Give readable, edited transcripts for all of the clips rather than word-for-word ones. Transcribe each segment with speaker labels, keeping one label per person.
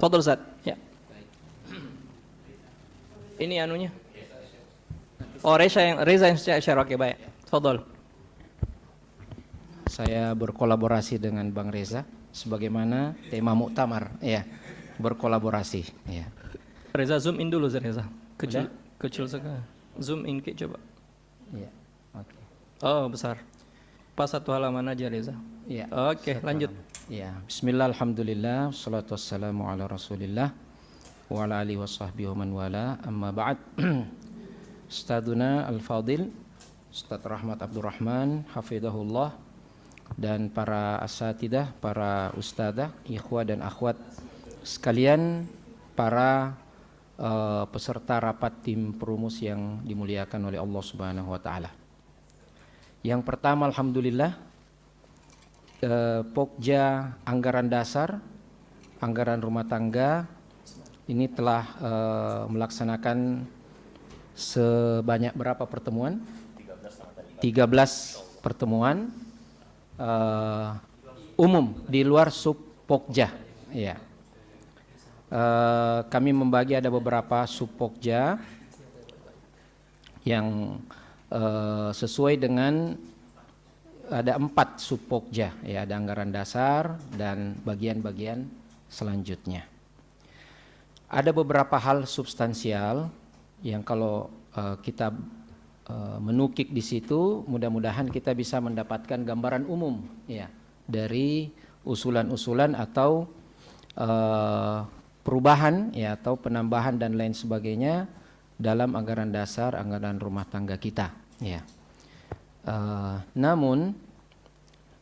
Speaker 1: Tafadhol Ustaz. Ya. Ini anunya. Oh, Reza yang share. Oke, baik. Tafadhol.
Speaker 2: Saya berkolaborasi dengan Bang Reza sebagaimana tema muktamar, ya. Berkolaborasi, ya.
Speaker 1: Reza zoom in dulu Reza.
Speaker 2: Udah?
Speaker 1: Kecil sekali. Zoom in coba.
Speaker 2: Iya. Oke.
Speaker 1: Oh, besar. Pas satu halaman aja Reza.
Speaker 2: Iya.
Speaker 1: Oke, lanjut.
Speaker 2: Ya, bismillah, alhamdulillah, salatu wassalamu ala rasulillah wa ala alihi wasahbihi wa man wala, amma ba'd. Ustadzuna Al-Fadil Ustadz Rahmat Abdurrahman hafidhahullah, dan para asatidah, para ustadzah, ikhwah dan akhwat sekalian, para peserta rapat tim perumus yang dimuliakan oleh Allah Subhanahu wa taala. Yang pertama, alhamdulillah, Pokja anggaran dasar, anggaran rumah tangga ini telah melaksanakan sebanyak berapa pertemuan? 13 pertemuan umum di luar sub Pokja, ya. Kami membagi ada beberapa sub Pokja yang sesuai dengan ada 4 sub Pokja, ya, ada anggaran dasar dan bagian-bagian selanjutnya. Ada beberapa hal substansial yang kalau kita menukik di situ, mudah-mudahan kita bisa mendapatkan gambaran umum, ya, dari usulan-usulan atau perubahan, ya, atau penambahan dan lain sebagainya dalam anggaran dasar, anggaran rumah tangga kita, ya. Namun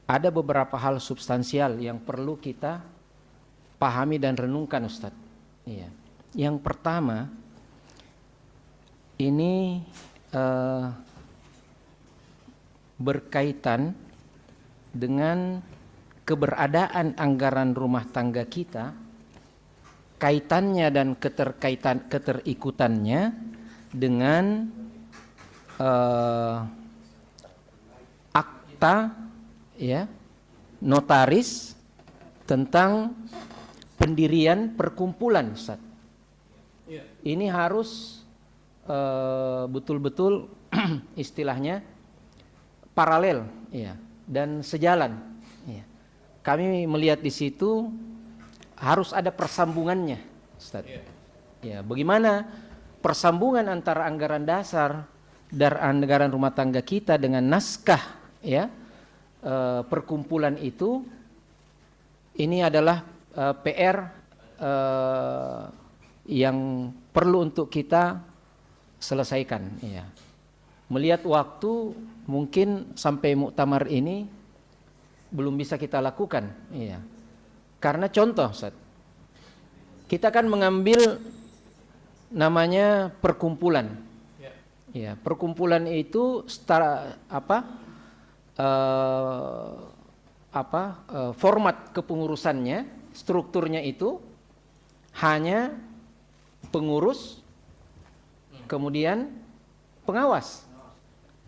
Speaker 2: ada beberapa hal substansial yang perlu kita pahami dan renungkan, Ustadz. Iya. Yang pertama, ini berkaitan dengan keberadaan anggaran rumah tangga kita, kaitannya dan keterikutannya dengan akta, ya, notaris tentang pendirian perkumpulan, Ustaz. Ini harus betul-betul istilahnya paralel, ya, dan sejalan, ya. Kami melihat di situ harus ada persambungannya, Ustaz. Ya, bagaimana persambungan antara anggaran dasar dan anggaran rumah tangga kita dengan naskah, ya, perkumpulan itu, ini adalah PR yang perlu untuk kita selesaikan, ya. Melihat waktu, mungkin sampai muktamar ini belum bisa kita lakukan, ya. Karena contoh, Ustaz, kita kan mengambil namanya perkumpulan. Ya, perkumpulan itu format kepengurusannya, strukturnya itu hanya pengurus, kemudian pengawas.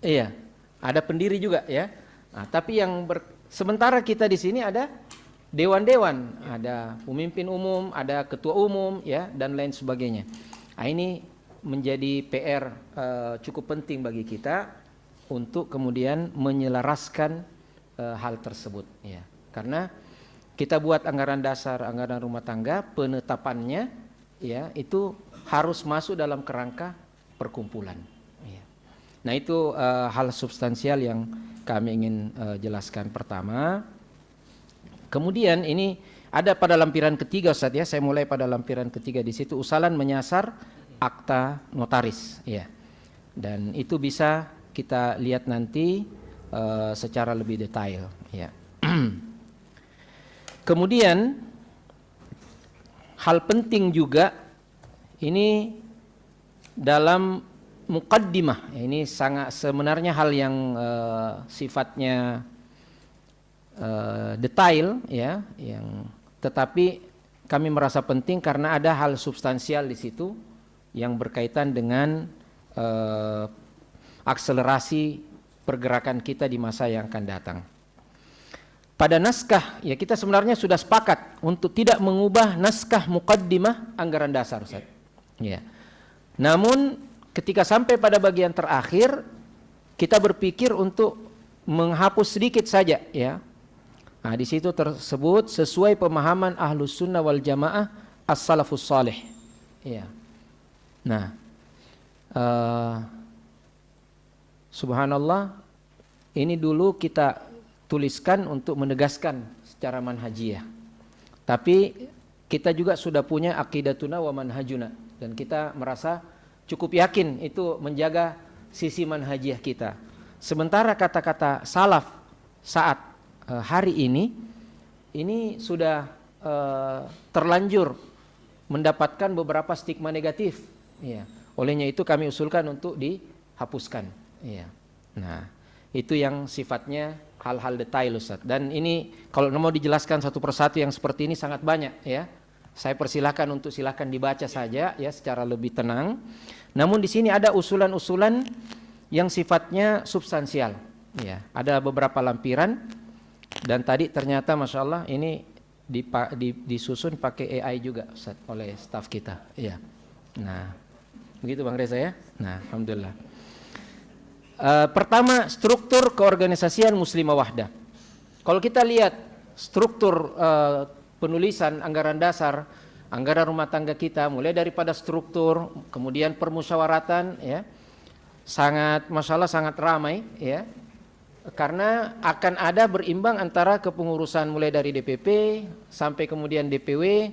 Speaker 2: Iya, ada pendiri juga, ya. Nah, tapi sementara kita di sini ada dewan-dewan, ada pemimpin umum, ada ketua umum, ya, dan lain sebagainya. Nah, ini menjadi PR cukup penting bagi kita untuk kemudian menyelaraskan hal tersebut, ya. Karena kita buat anggaran dasar, anggaran rumah tangga, penetapannya, ya, itu harus masuk dalam kerangka perkumpulan, ya. Nah, itu hal substansial yang kami ingin jelaskan pertama. Kemudian ini ada pada lampiran ketiga, Ustaz, ya. Saya mulai pada lampiran ketiga di situ, usulan menyasar akta notaris, ya. Dan itu bisa kita lihat nanti secara lebih detail, ya. Kemudian hal penting juga ini dalam muqaddimah, ini sangat sebenarnya hal yang sifatnya detail, ya, yang tetapi kami merasa penting karena ada hal substansial di situ yang berkaitan dengan akselerasi pergerakan kita di masa yang akan datang. pada naskah, ya kita sebenarnya sudah sepakat untuk tidak mengubah naskah muqaddimah anggaran dasar, Ustaz. Ya. Namun ketika sampai pada bagian terakhir, kita berpikir untuk menghapus sedikit saja, ya. Nah, di situ tersebut sesuai pemahaman Ahlus Sunnah wal Jamaah as-salafus salih. Ya. Nah, subhanallah, ini dulu kita tuliskan untuk menegaskan secara manhajiyah. Tapi kita juga sudah punya aqidatuna wa manhajuna, dan kita merasa cukup yakin itu menjaga sisi manhajiyah kita. Sementara kata-kata salaf saat hari ini sudah terlanjur mendapatkan beberapa stigma negatif. Ya. Olehnya itu kami usulkan untuk dihapuskan. Ya. Nah, itu yang sifatnya hal-hal detail, Ustaz. Dan ini kalau mau dijelaskan satu persatu yang seperti ini sangat banyak, ya. Saya persilahkan untuk silakan dibaca saja, ya, secara lebih tenang. Namun di sini ada usulan-usulan yang sifatnya substansial. Ya, ada beberapa lampiran, dan tadi ternyata masya Allah ini disusun pakai AI juga, Ustaz, oleh staf kita. Ya. Nah, begitu Bang Reza, ya. Nah, alhamdulillah. Pertama, struktur keorganisasian Muslimah Wahdah. Kalau kita lihat struktur penulisan anggaran dasar, anggaran rumah tangga kita, mulai daripada struktur, kemudian permusyawaratan, ya, sangat, masya Allah, sangat ramai, ya, karena akan ada berimbang antara kepengurusan mulai dari DPP sampai kemudian DPW.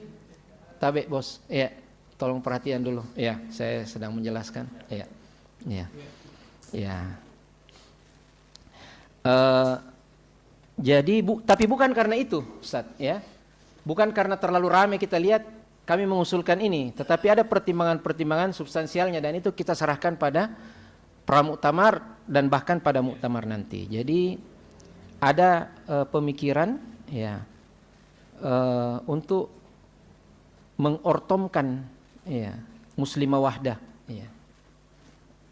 Speaker 2: Tabe bos, ya, tolong perhatian dulu, ya, saya sedang menjelaskan, ya, ya. Ya, jadi tapi bukan karena itu, Ustaz, ya, bukan karena terlalu ramai kita lihat kami mengusulkan ini, tetapi ada pertimbangan-pertimbangan substansialnya, dan itu kita serahkan pada pramuktamar dan bahkan pada muktamar nanti. Jadi ada pemikiran, ya, untuk mengortomkan, ya, Muslimah Wahdah, ya,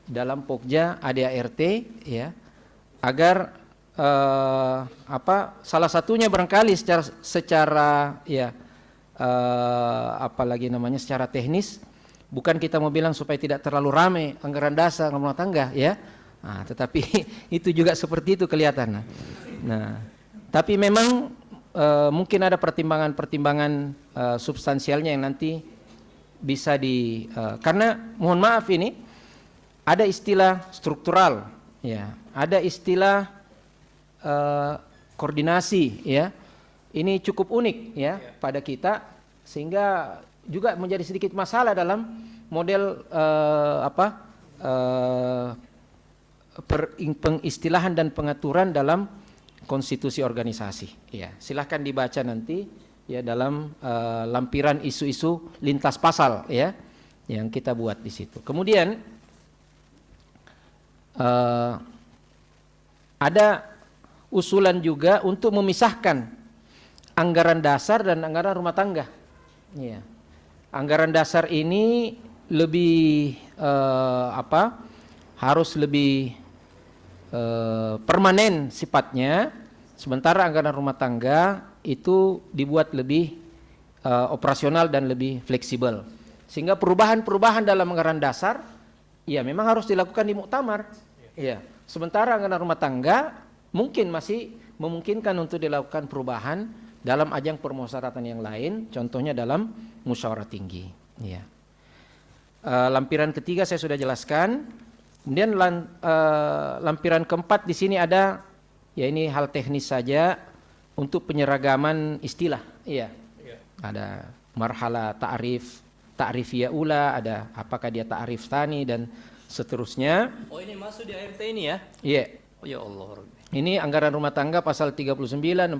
Speaker 2: dalam Pokja ADART, ya, agar salah satunya barangkali secara ya apalagi namanya secara teknis, bukan kita mau bilang supaya tidak terlalu ramai anggaran dasar rumah tangga, ya. Nah, tetapi itu juga seperti itu kelihatan. Nah, tapi memang mungkin ada pertimbangan-pertimbangan substansialnya yang nanti bisa karena mohon maaf ini ada istilah struktural, ya, ada istilah koordinasi, ya. Ini cukup unik, ya, pada kita, sehingga juga menjadi sedikit masalah dalam model pengistilahan dan pengaturan dalam konstitusi organisasi. Ya, silahkan dibaca nanti, ya, dalam lampiran isu-isu lintas pasal, ya, yang kita buat di situ. Kemudian ada usulan juga untuk memisahkan anggaran dasar dan anggaran rumah tangga. Ya. Anggaran dasar ini lebih harus lebih permanen sifatnya, sementara anggaran rumah tangga itu dibuat lebih operasional dan lebih fleksibel. Sehingga perubahan-perubahan dalam anggaran dasar, ya, memang harus dilakukan di muktamar. Ya. Sementara anggaran rumah tangga mungkin masih memungkinkan untuk dilakukan perubahan dalam ajang permusyawaratan yang lain, contohnya dalam musyawarah tinggi. Ya. Lampiran ketiga saya sudah jelaskan. Kemudian lampiran keempat di sini ada, ya, ini hal teknis saja untuk penyeragaman istilah. Iya. Ada marhala ta'rifiyah ula, ada apakah dia ta'rif tsani dan seterusnya.
Speaker 1: Oh, ini masuk di ART ini, ya?
Speaker 2: Iya.
Speaker 1: Oh, ya Allah.
Speaker 2: Ini anggaran rumah tangga pasal 39,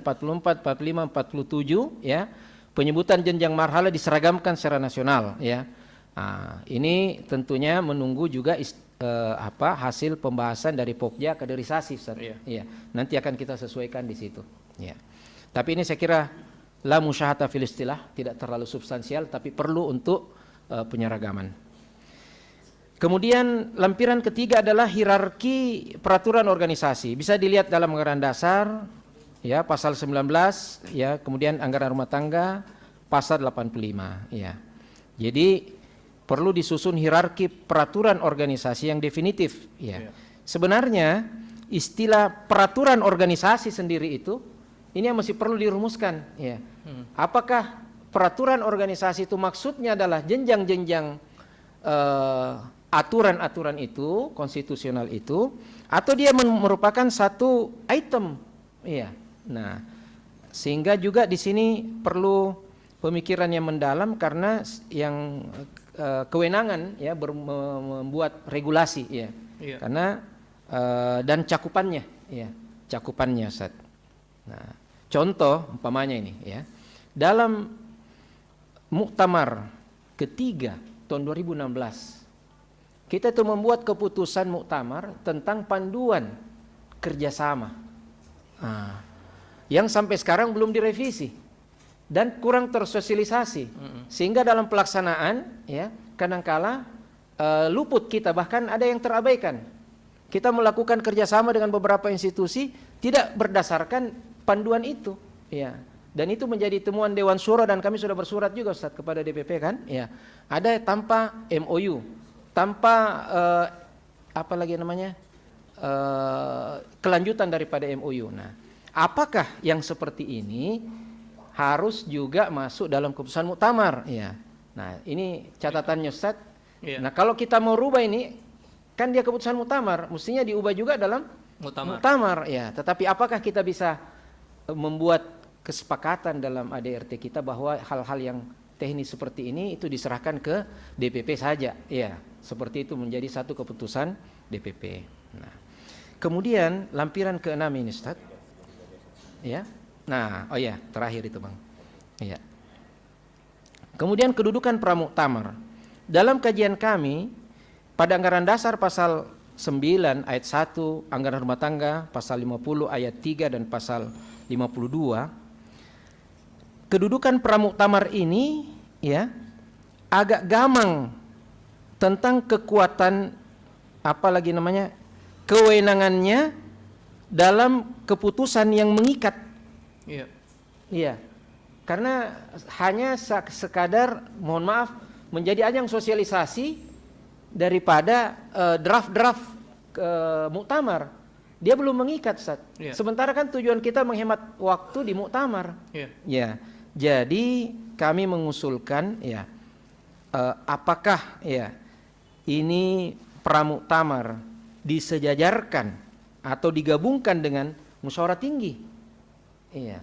Speaker 2: 44, 45, 47, ya. Penyebutan jenjang marhala diseragamkan secara nasional, ya. Nah, ini tentunya menunggu juga hasil pembahasan dari Pokja kaderisasi, Ustaz. Iya. Nanti akan kita sesuaikan di situ, ya. Tapi ini saya kira la musyahata fil istilah, tidak terlalu substansial tapi perlu untuk penyeragaman. Kemudian lampiran ketiga adalah hierarki peraturan organisasi. Bisa dilihat dalam anggaran dasar, ya, pasal 19 ya, kemudian anggaran rumah tangga pasal 85 ya. Jadi perlu disusun hierarki peraturan organisasi yang definitif ya. Sebenarnya istilah peraturan organisasi sendiri itu ini yang masih perlu dirumuskan ya. Apakah peraturan organisasi itu maksudnya adalah jenjang-jenjang aturan-aturan itu, konstitusional itu, atau dia merupakan satu item ya. Nah, sehingga juga di sini perlu pemikiran yang mendalam karena yang kewenangan ya membuat regulasi ya. Karena dan cakupannya ya, cakupannya Ustaz. Nah, contoh umpamanya ini ya. Dalam muktamar ketiga tahun 2016 kita itu membuat keputusan muktamar tentang panduan kerjasama yang sampai sekarang belum direvisi dan kurang tersosialisasi sehingga dalam pelaksanaan ya kadangkala luput kita, bahkan ada yang terabaikan. Kita melakukan kerjasama dengan beberapa institusi tidak berdasarkan panduan itu ya. Dan itu menjadi temuan Dewan Syuro dan kami sudah bersurat juga Ustaz kepada DPP kan ya. Ada tanpa MOU, tanpa apa lagi namanya kelanjutan daripada MOU. Nah, apakah yang seperti ini harus juga masuk dalam keputusan muktamar ya. Nah, ini catatannya Ustaz. Nah, kalau kita mau rubah ini kan dia keputusan muktamar, mestinya diubah juga dalam muktamar ya. Tetapi apakah kita bisa membuat kesepakatan dalam ADRT kita bahwa hal-hal yang teknis seperti ini itu diserahkan ke DPP saja ya, seperti itu menjadi satu keputusan DPP. Nah, kemudian lampiran ke-6 ini Ustaz ya. Nah, oh ya, terakhir itu Bang ya. Kemudian kedudukan pramuktamar dalam kajian kami pada anggaran dasar pasal 9 ayat 1, anggaran rumah tangga pasal 50 ayat 3 dan pasal 52, kedudukan pramuktamar ini ya agak gamang tentang kekuatan apa lagi namanya kewenangannya dalam keputusan yang mengikat. Iya. Iya. Karena hanya sekadar mohon maaf menjadi ajang sosialisasi daripada draft-draft muktamar. Dia belum mengikat Ustaz. Yeah. Sementara kan tujuan kita menghemat waktu di muktamar. Yeah. Ya. Jadi kami mengusulkan ya apakah ya ini pramuktamar disejajarkan atau digabungkan dengan musyawarah tinggi. Iya.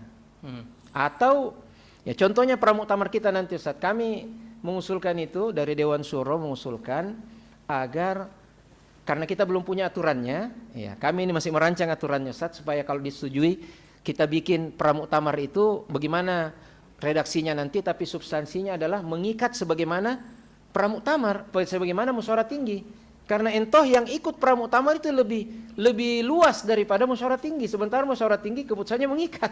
Speaker 2: Atau ya contohnya pramuktamar kita nanti Ustaz, kami mengusulkan itu dari Dewan Syuro mengusulkan agar karena kita belum punya aturannya, ya kami ini masih merancang aturannya Ustaz supaya kalau disetujui kita bikin pramuktamar itu bagaimana redaksinya nanti, tapi substansinya adalah mengikat sebagaimana pramuktamar, sebagaimana musyawarah tinggi. Karena entoh yang ikut pramuktamar itu lebih luas daripada musyawarah tinggi. Sementara musyawarah tinggi keputusannya mengikat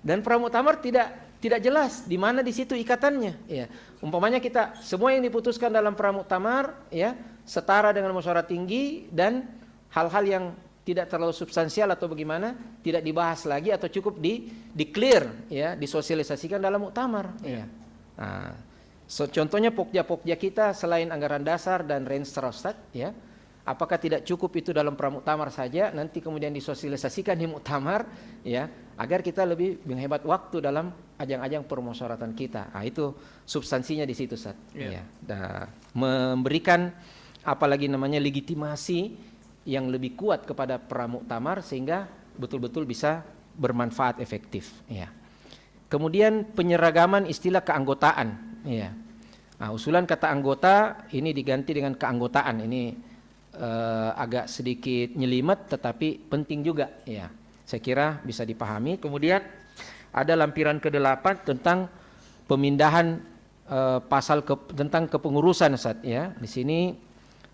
Speaker 2: dan pramuktamar tidak jelas di mana di situ ikatannya. Ya, umpamanya kita semua yang diputuskan dalam pramuktamar ya setara dengan musyawarah tinggi dan hal-hal yang tidak terlalu substansial atau bagaimana tidak dibahas lagi atau cukup di clear ya, disosialisasikan dalam muktamar ya. Nah, contohnya pokja-pokja kita selain anggaran dasar dan range Ustaz ya. Apakah tidak cukup itu dalam pramuktamar saja nanti kemudian disosialisasikan di muktamar ya, agar kita lebih menghemat waktu dalam ajang-ajang permusyawaratan kita. Nah, itu substansinya di situ Ustaz ya. Dan memberikan apalagi namanya legitimasi yang lebih kuat kepada pramuktamar sehingga betul-betul bisa bermanfaat efektif ya. Kemudian penyeragaman istilah keanggotaan ya. Nah, usulan kata anggota ini diganti dengan keanggotaan. Ini agak sedikit nyelimet tetapi penting juga ya. Saya kira bisa dipahami. Kemudian ada lampiran ke-8 tentang pemindahan tentang kepengurusan Ustaz ya. Di sini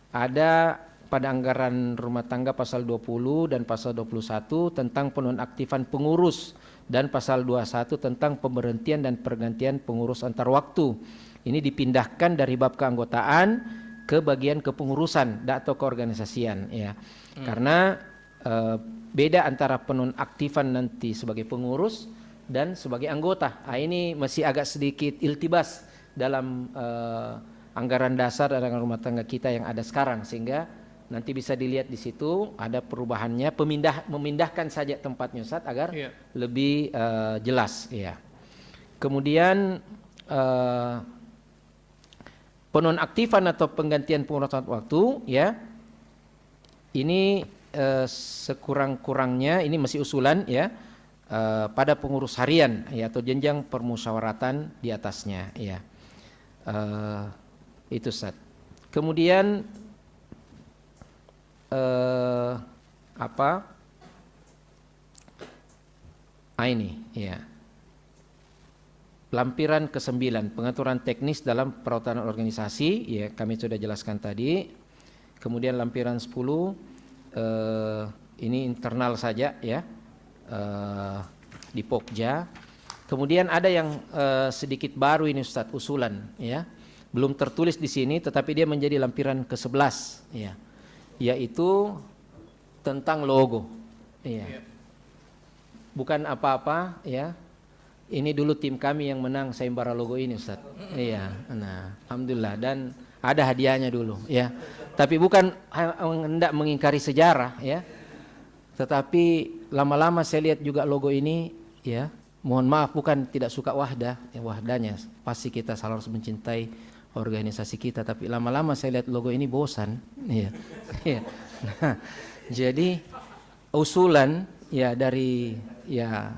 Speaker 2: ada pada anggaran rumah tangga pasal 20 dan pasal 21 tentang penonaktifan pengurus dan pasal 21 tentang pemberhentian dan pergantian pengurus antar waktu. Ini dipindahkan dari bab keanggotaan ke bagian kepengurusan atau keorganisasian ya. Karena beda antara penonaktifan nanti sebagai pengurus dan sebagai anggota. Ini masih agak sedikit iltibas dalam anggaran dasar dan anggaran rumah tangga kita yang ada sekarang, sehingga nanti bisa dilihat di situ ada perubahannya, memindahkan saja tempatnya Ustaz agar lebih jelas ya. Kemudian penonaktifan atau penggantian pengurusan waktu ya. Ini sekurang-kurangnya ini masih usulan ya pada pengurus harian ya atau jenjang permusyawaratan di atasnya ya. Itu Ustaz. Kemudian ini ya. Lampiran ke-9 pengaturan teknis dalam peraturan organisasi ya kami sudah jelaskan tadi. Kemudian lampiran 10 ini internal saja ya di Pokja. Kemudian ada yang sedikit baru ini Ustaz usulan ya. Belum tertulis di sini tetapi dia menjadi lampiran ke-11 ya. Yaitu tentang logo. Iya. Bukan apa-apa ya. Ini dulu tim kami yang menang sayembara logo ini Ustaz. Iya. Nah, alhamdulillah dan ada hadiahnya dulu ya. Tapi bukan hendak mengingkari sejarah ya. Tetapi lama-lama saya lihat juga logo ini ya. Mohon maaf bukan tidak suka Wahdah, ya Wahdanya pasti kita harus mencintai organisasi kita, tapi lama-lama saya lihat logo ini bosan ya. Ya. Nah, jadi usulan ya dari ya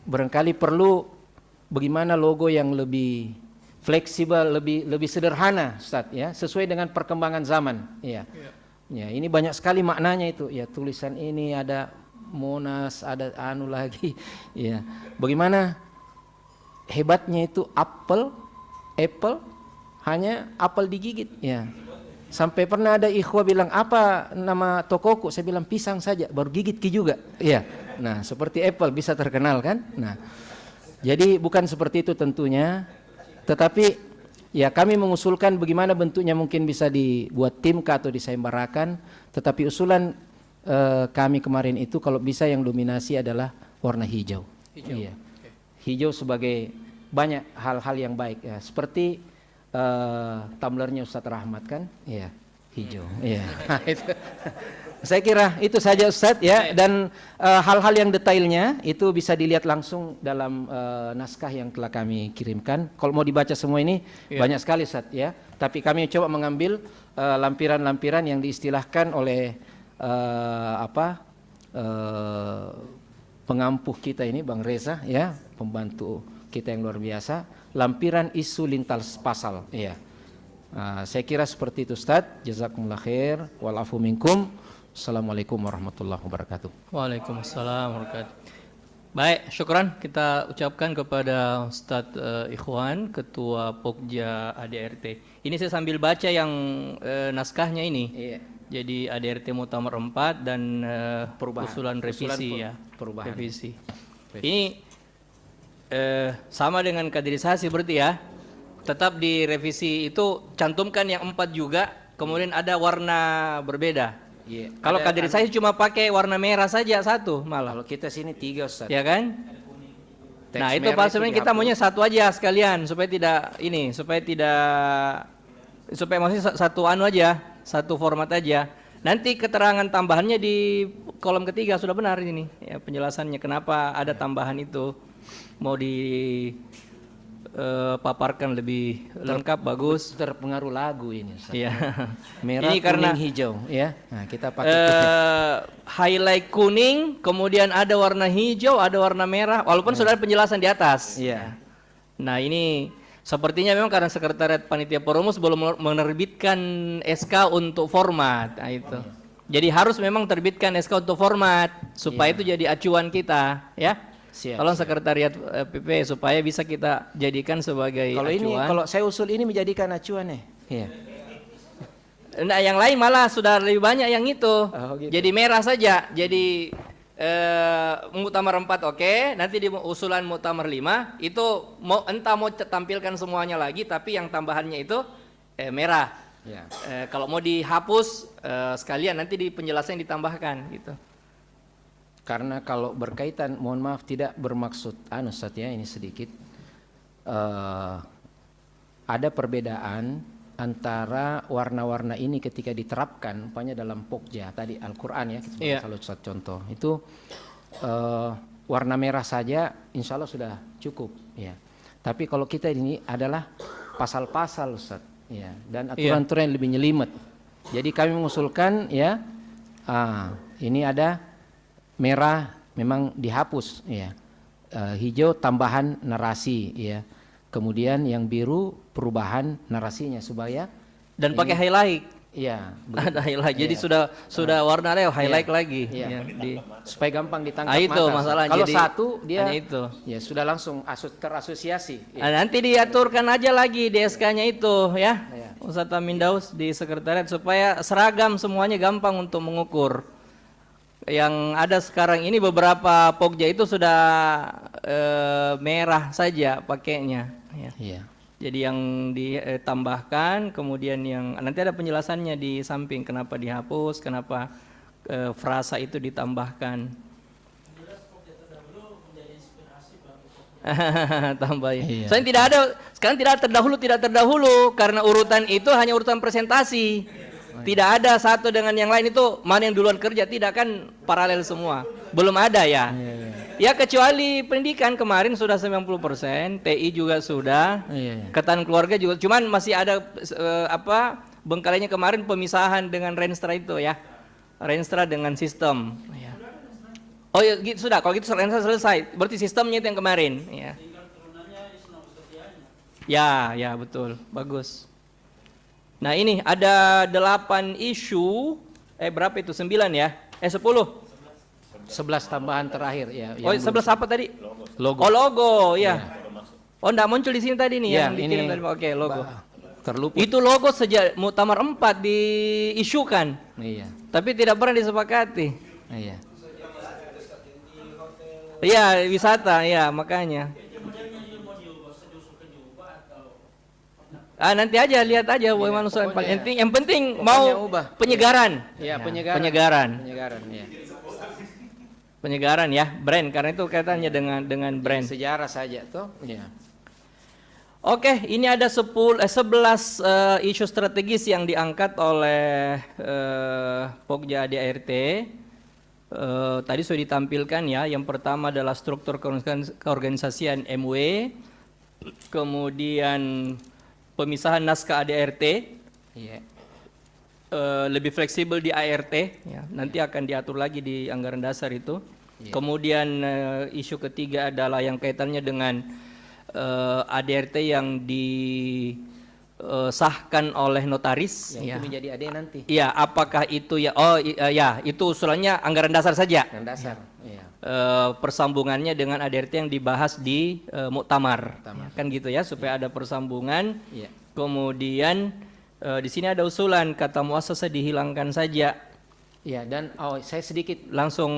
Speaker 2: barangkali perlu bagaimana logo yang lebih fleksibel, lebih sederhana Ustaz ya, sesuai dengan perkembangan zaman ya. Ya, ini banyak sekali maknanya itu ya, tulisan ini ada Monas, ada anu lagi ya. Bagaimana hebatnya itu apple hanya apel digigit ya. Sampai pernah ada ikhwah bilang, apa nama tokoku? Saya bilang pisang saja, baru gigit ki juga. Iya. Nah, seperti apple bisa terkenal kan? Nah, jadi bukan seperti itu tentunya. Tetapi ya kami mengusulkan bagaimana bentuknya mungkin bisa dibuat timka atau disayembarakan. Tetapi usulan kami kemarin itu kalau bisa yang dominasi adalah warna hijau. Iya. Hijau sebagai banyak hal-hal yang baik ya. Seperti tumblernya Ustadz Rahmat kan, iya hijau, iya. Saya kira itu saja Ustadz ya, dan hal-hal yang detailnya itu bisa dilihat langsung dalam naskah yang telah kami kirimkan. Kalau mau dibaca semua ini banyak sekali Ustadz ya, tapi kami coba mengambil lampiran-lampiran yang diistilahkan oleh pengampuh kita ini Bang Reza ya, pembantu kita yang luar biasa, lampiran isu lintas pasal. Iya. Saya kira seperti itu Ustaz. Jazakumullah khair. Wal afu minkum. Assalamualaikum warahmatullahi wabarakatuh.
Speaker 1: Waalaikumsalam warahmatullahi wabarakatuh. Baik, syukran kita ucapkan kepada Ustaz Ikhwan, Ketua Pokja ADRT. Ini saya sambil baca yang naskahnya ini. Iya. Jadi ADRT Muktamar 4 dan usulan revisi ya. Perubahan. Revisi. Ini sama dengan kaderisasi berarti ya, tetap di revisi itu cantumkan yang 4 juga, kemudian ada warna berbeda. Kalau kaderisasi cuma pakai warna merah saja satu malah.
Speaker 2: Kalau kita sini 3 Ustaz.
Speaker 1: Ya kan? Nah itu Pak sebenarnya kita maunya satu aja sekalian supaya maksudnya satu anu aja, satu format aja. Nanti keterangan tambahannya di kolom ketiga sudah benar ini ya, penjelasannya kenapa ada tambahan itu. Mau dipaparkan lebih lengkap bagus.
Speaker 2: Terpengaruh lagu ini Ustaz.
Speaker 1: Iya.
Speaker 2: Merah,
Speaker 1: ini karena
Speaker 2: kuning, hijau ya. Nah, kita pakai
Speaker 1: highlight kuning, kemudian ada warna hijau, ada warna merah, walaupun sudah ada penjelasan di atas.
Speaker 2: Iya.
Speaker 1: Nah, ini sepertinya memang karena Sekretariat Panitia Perumus belum menerbitkan SK untuk format. Nah, itu. Jadi harus memang terbitkan SK untuk format supaya itu jadi acuan kita, ya. Tolong Sekretariat PP supaya bisa kita jadikan sebagai
Speaker 2: kalau
Speaker 1: acuan.
Speaker 2: Kalau saya usul ini menjadikan acuan ya. Iya.
Speaker 1: Nah, yang lain malah sudah lebih banyak yang itu.
Speaker 2: Gitu.
Speaker 1: Jadi merah saja. Jadi Muktamar 4 oke. Nanti di usulan Muktamar 5 itu entah mau tampilkan semuanya lagi, tapi yang tambahannya itu merah.
Speaker 2: Ya.
Speaker 1: Kalau mau dihapus sekalian nanti di penjelasan ditambahkan gitu.
Speaker 2: Karena kalau berkaitan, mohon maaf tidak bermaksud Ustaz ya, ini sedikit ada perbedaan antara warna-warna ini ketika diterapkan, umpamanya dalam pokja tadi Al-Quran ya, kita selalu Ustaz contoh itu warna merah saja, insya Allah sudah cukup ya. Tapi kalau kita ini adalah pasal-pasal Ustaz ya, dan aturan-aturan yang lebih nyelimet. Jadi kami mengusulkan ya, ini ada merah memang dihapus ya, hijau tambahan narasi ya, kemudian yang biru perubahan narasinya supaya
Speaker 1: dan pakai highlight.
Speaker 2: Iya,
Speaker 1: ada highlight. Jadi sudah warna highlight lagi.
Speaker 2: Iya.
Speaker 1: Ya,
Speaker 2: supaya gampang ditangkap
Speaker 1: itu
Speaker 2: mata.
Speaker 1: masalah.
Speaker 2: Kalau
Speaker 1: jadi,
Speaker 2: satu dia
Speaker 1: itu.
Speaker 2: Ya sudah langsung terasosiasi. Ya.
Speaker 1: Nanti diaturkan aja lagi di SK-nya itu ya.
Speaker 2: Ya.
Speaker 1: Ustadz Amin Daus di sekretariat supaya seragam semuanya gampang untuk mengukur. Yang ada sekarang ini beberapa pokja itu sudah merah saja pakainya. Ya.
Speaker 2: Iya.
Speaker 1: Jadi yang ditambahkan, kemudian yang nanti ada penjelasannya di samping kenapa dihapus, kenapa frasa itu ditambahkan. Tambahin.
Speaker 2: Iya.
Speaker 1: Soalnya tidak ada sekarang tidak terdahulu karena urutan itu hanya urutan presentasi. Tidak ada satu dengan yang lain itu mana yang duluan kerja, tidak kan paralel semua. Belum ada ya. Ya kecuali pendidikan kemarin sudah 90%, TI juga sudah, ketahanan keluarga juga. Cuman masih ada bengkalainya kemarin pemisahan dengan Renstra itu ya, Renstra dengan sistem. Oh ya gitu, sudah. Kalau gitu Renstra selesai, berarti sistemnya itu yang kemarin. Ya betul, bagus. Nah ini ada 8 isu, berapa itu 9 ya? 10.
Speaker 2: 11 tambahan terakhir ya.
Speaker 1: Oh, 11 apa tadi?
Speaker 2: Logo.
Speaker 1: Oh, logo, ya. Oh, enggak muncul di sini tadi nih yang dikirim tadi. Oke, logo.
Speaker 2: Terluput.
Speaker 1: Itu logo sejak Muktamar 4 diisukan.
Speaker 2: Iya.
Speaker 1: Tapi tidak pernah disepakati.
Speaker 2: Iya.
Speaker 1: Iya, wisata, ya, makanya. Nanti aja lihat aja bagaimana usulan. Yang penting mau penyegaran.
Speaker 2: Iya,
Speaker 1: penyegaran.
Speaker 2: Ya.
Speaker 1: Penyegaran ya, brand, karena itu kaitannya dengan brand.
Speaker 2: Sejarah saja tuh. Ya.
Speaker 1: Oke, ini ada 11 isu strategis yang diangkat oleh Pokja ADART. Tadi sudah ditampilkan ya. Yang pertama adalah struktur keorganisasian MW, kemudian pemisahan naskah ADART.
Speaker 2: Iya.
Speaker 1: Lebih fleksibel di ART ya, nanti akan diatur lagi di anggaran dasar itu. Kemudian isu ketiga adalah yang kaitannya dengan ADRT yang disahkan oleh notaris
Speaker 2: ya. Itu menjadi AD nanti.
Speaker 1: Iya, apakah itu ya? Oh ya, itu usulannya anggaran dasar saja.
Speaker 2: Anggaran dasar. Iya.
Speaker 1: Persambungannya dengan ADRT yang dibahas di muktamar. Ya, kan gitu ya, supaya ada persambungan.
Speaker 2: Iya.
Speaker 1: Kemudian di sini ada usulan kata muassasah dihilangkan saja.
Speaker 2: Ya, dan saya sedikit
Speaker 1: langsung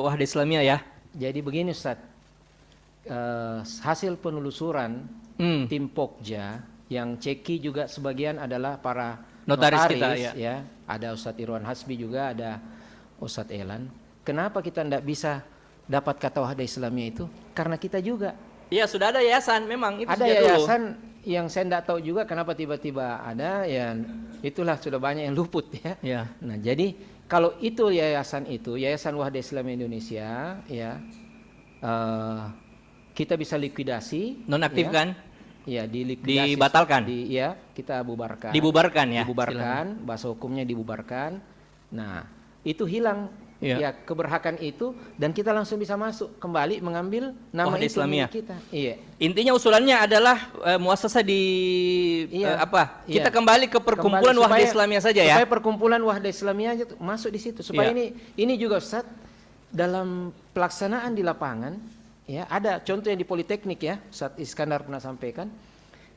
Speaker 1: Wahda Islamiyah ya.
Speaker 2: Jadi begini Ustaz, hasil penelusuran tim Pokja yang ceki juga sebagian adalah para notaris kita ya. Ada Ustadz Irwan Hasbi juga, ada Ustadz Elan. Kenapa kita tidak bisa dapat kata Wahda Islamiyah itu? Karena kita juga.
Speaker 1: Iya, sudah ada yayasan memang itu.
Speaker 2: Ada yayasan dulu yang saya tidak tahu juga kenapa tiba-tiba ada, ya itulah sudah banyak yang luput ya. Nah jadi kalau itu yayasan Wahda Islamiyah Indonesia ya, kita bisa likuidasi.
Speaker 1: Nonaktif ya, kan?
Speaker 2: Ya dilikuidasi.
Speaker 1: Dibatalkan.
Speaker 2: Kita bubarkan.
Speaker 1: Dibubarkan ya.
Speaker 2: Dibubarkan, bahasa hukumnya dibubarkan. Nah itu hilang. Ya keberhakan itu, dan kita langsung bisa masuk kembali mengambil nama
Speaker 1: Wahda
Speaker 2: itu
Speaker 1: Islamiyah
Speaker 2: kita. Iya.
Speaker 1: Intinya usulannya adalah muassasah kita kembali ke perkumpulan Wahda Islamiyah saja ya.
Speaker 2: Supaya perkumpulan Wahda Islamiyah masuk di situ. Supaya ini juga Ustaz, dalam pelaksanaan di lapangan ya, ada contoh yang di Politeknik ya, Ustaz Iskandar pernah sampaikan.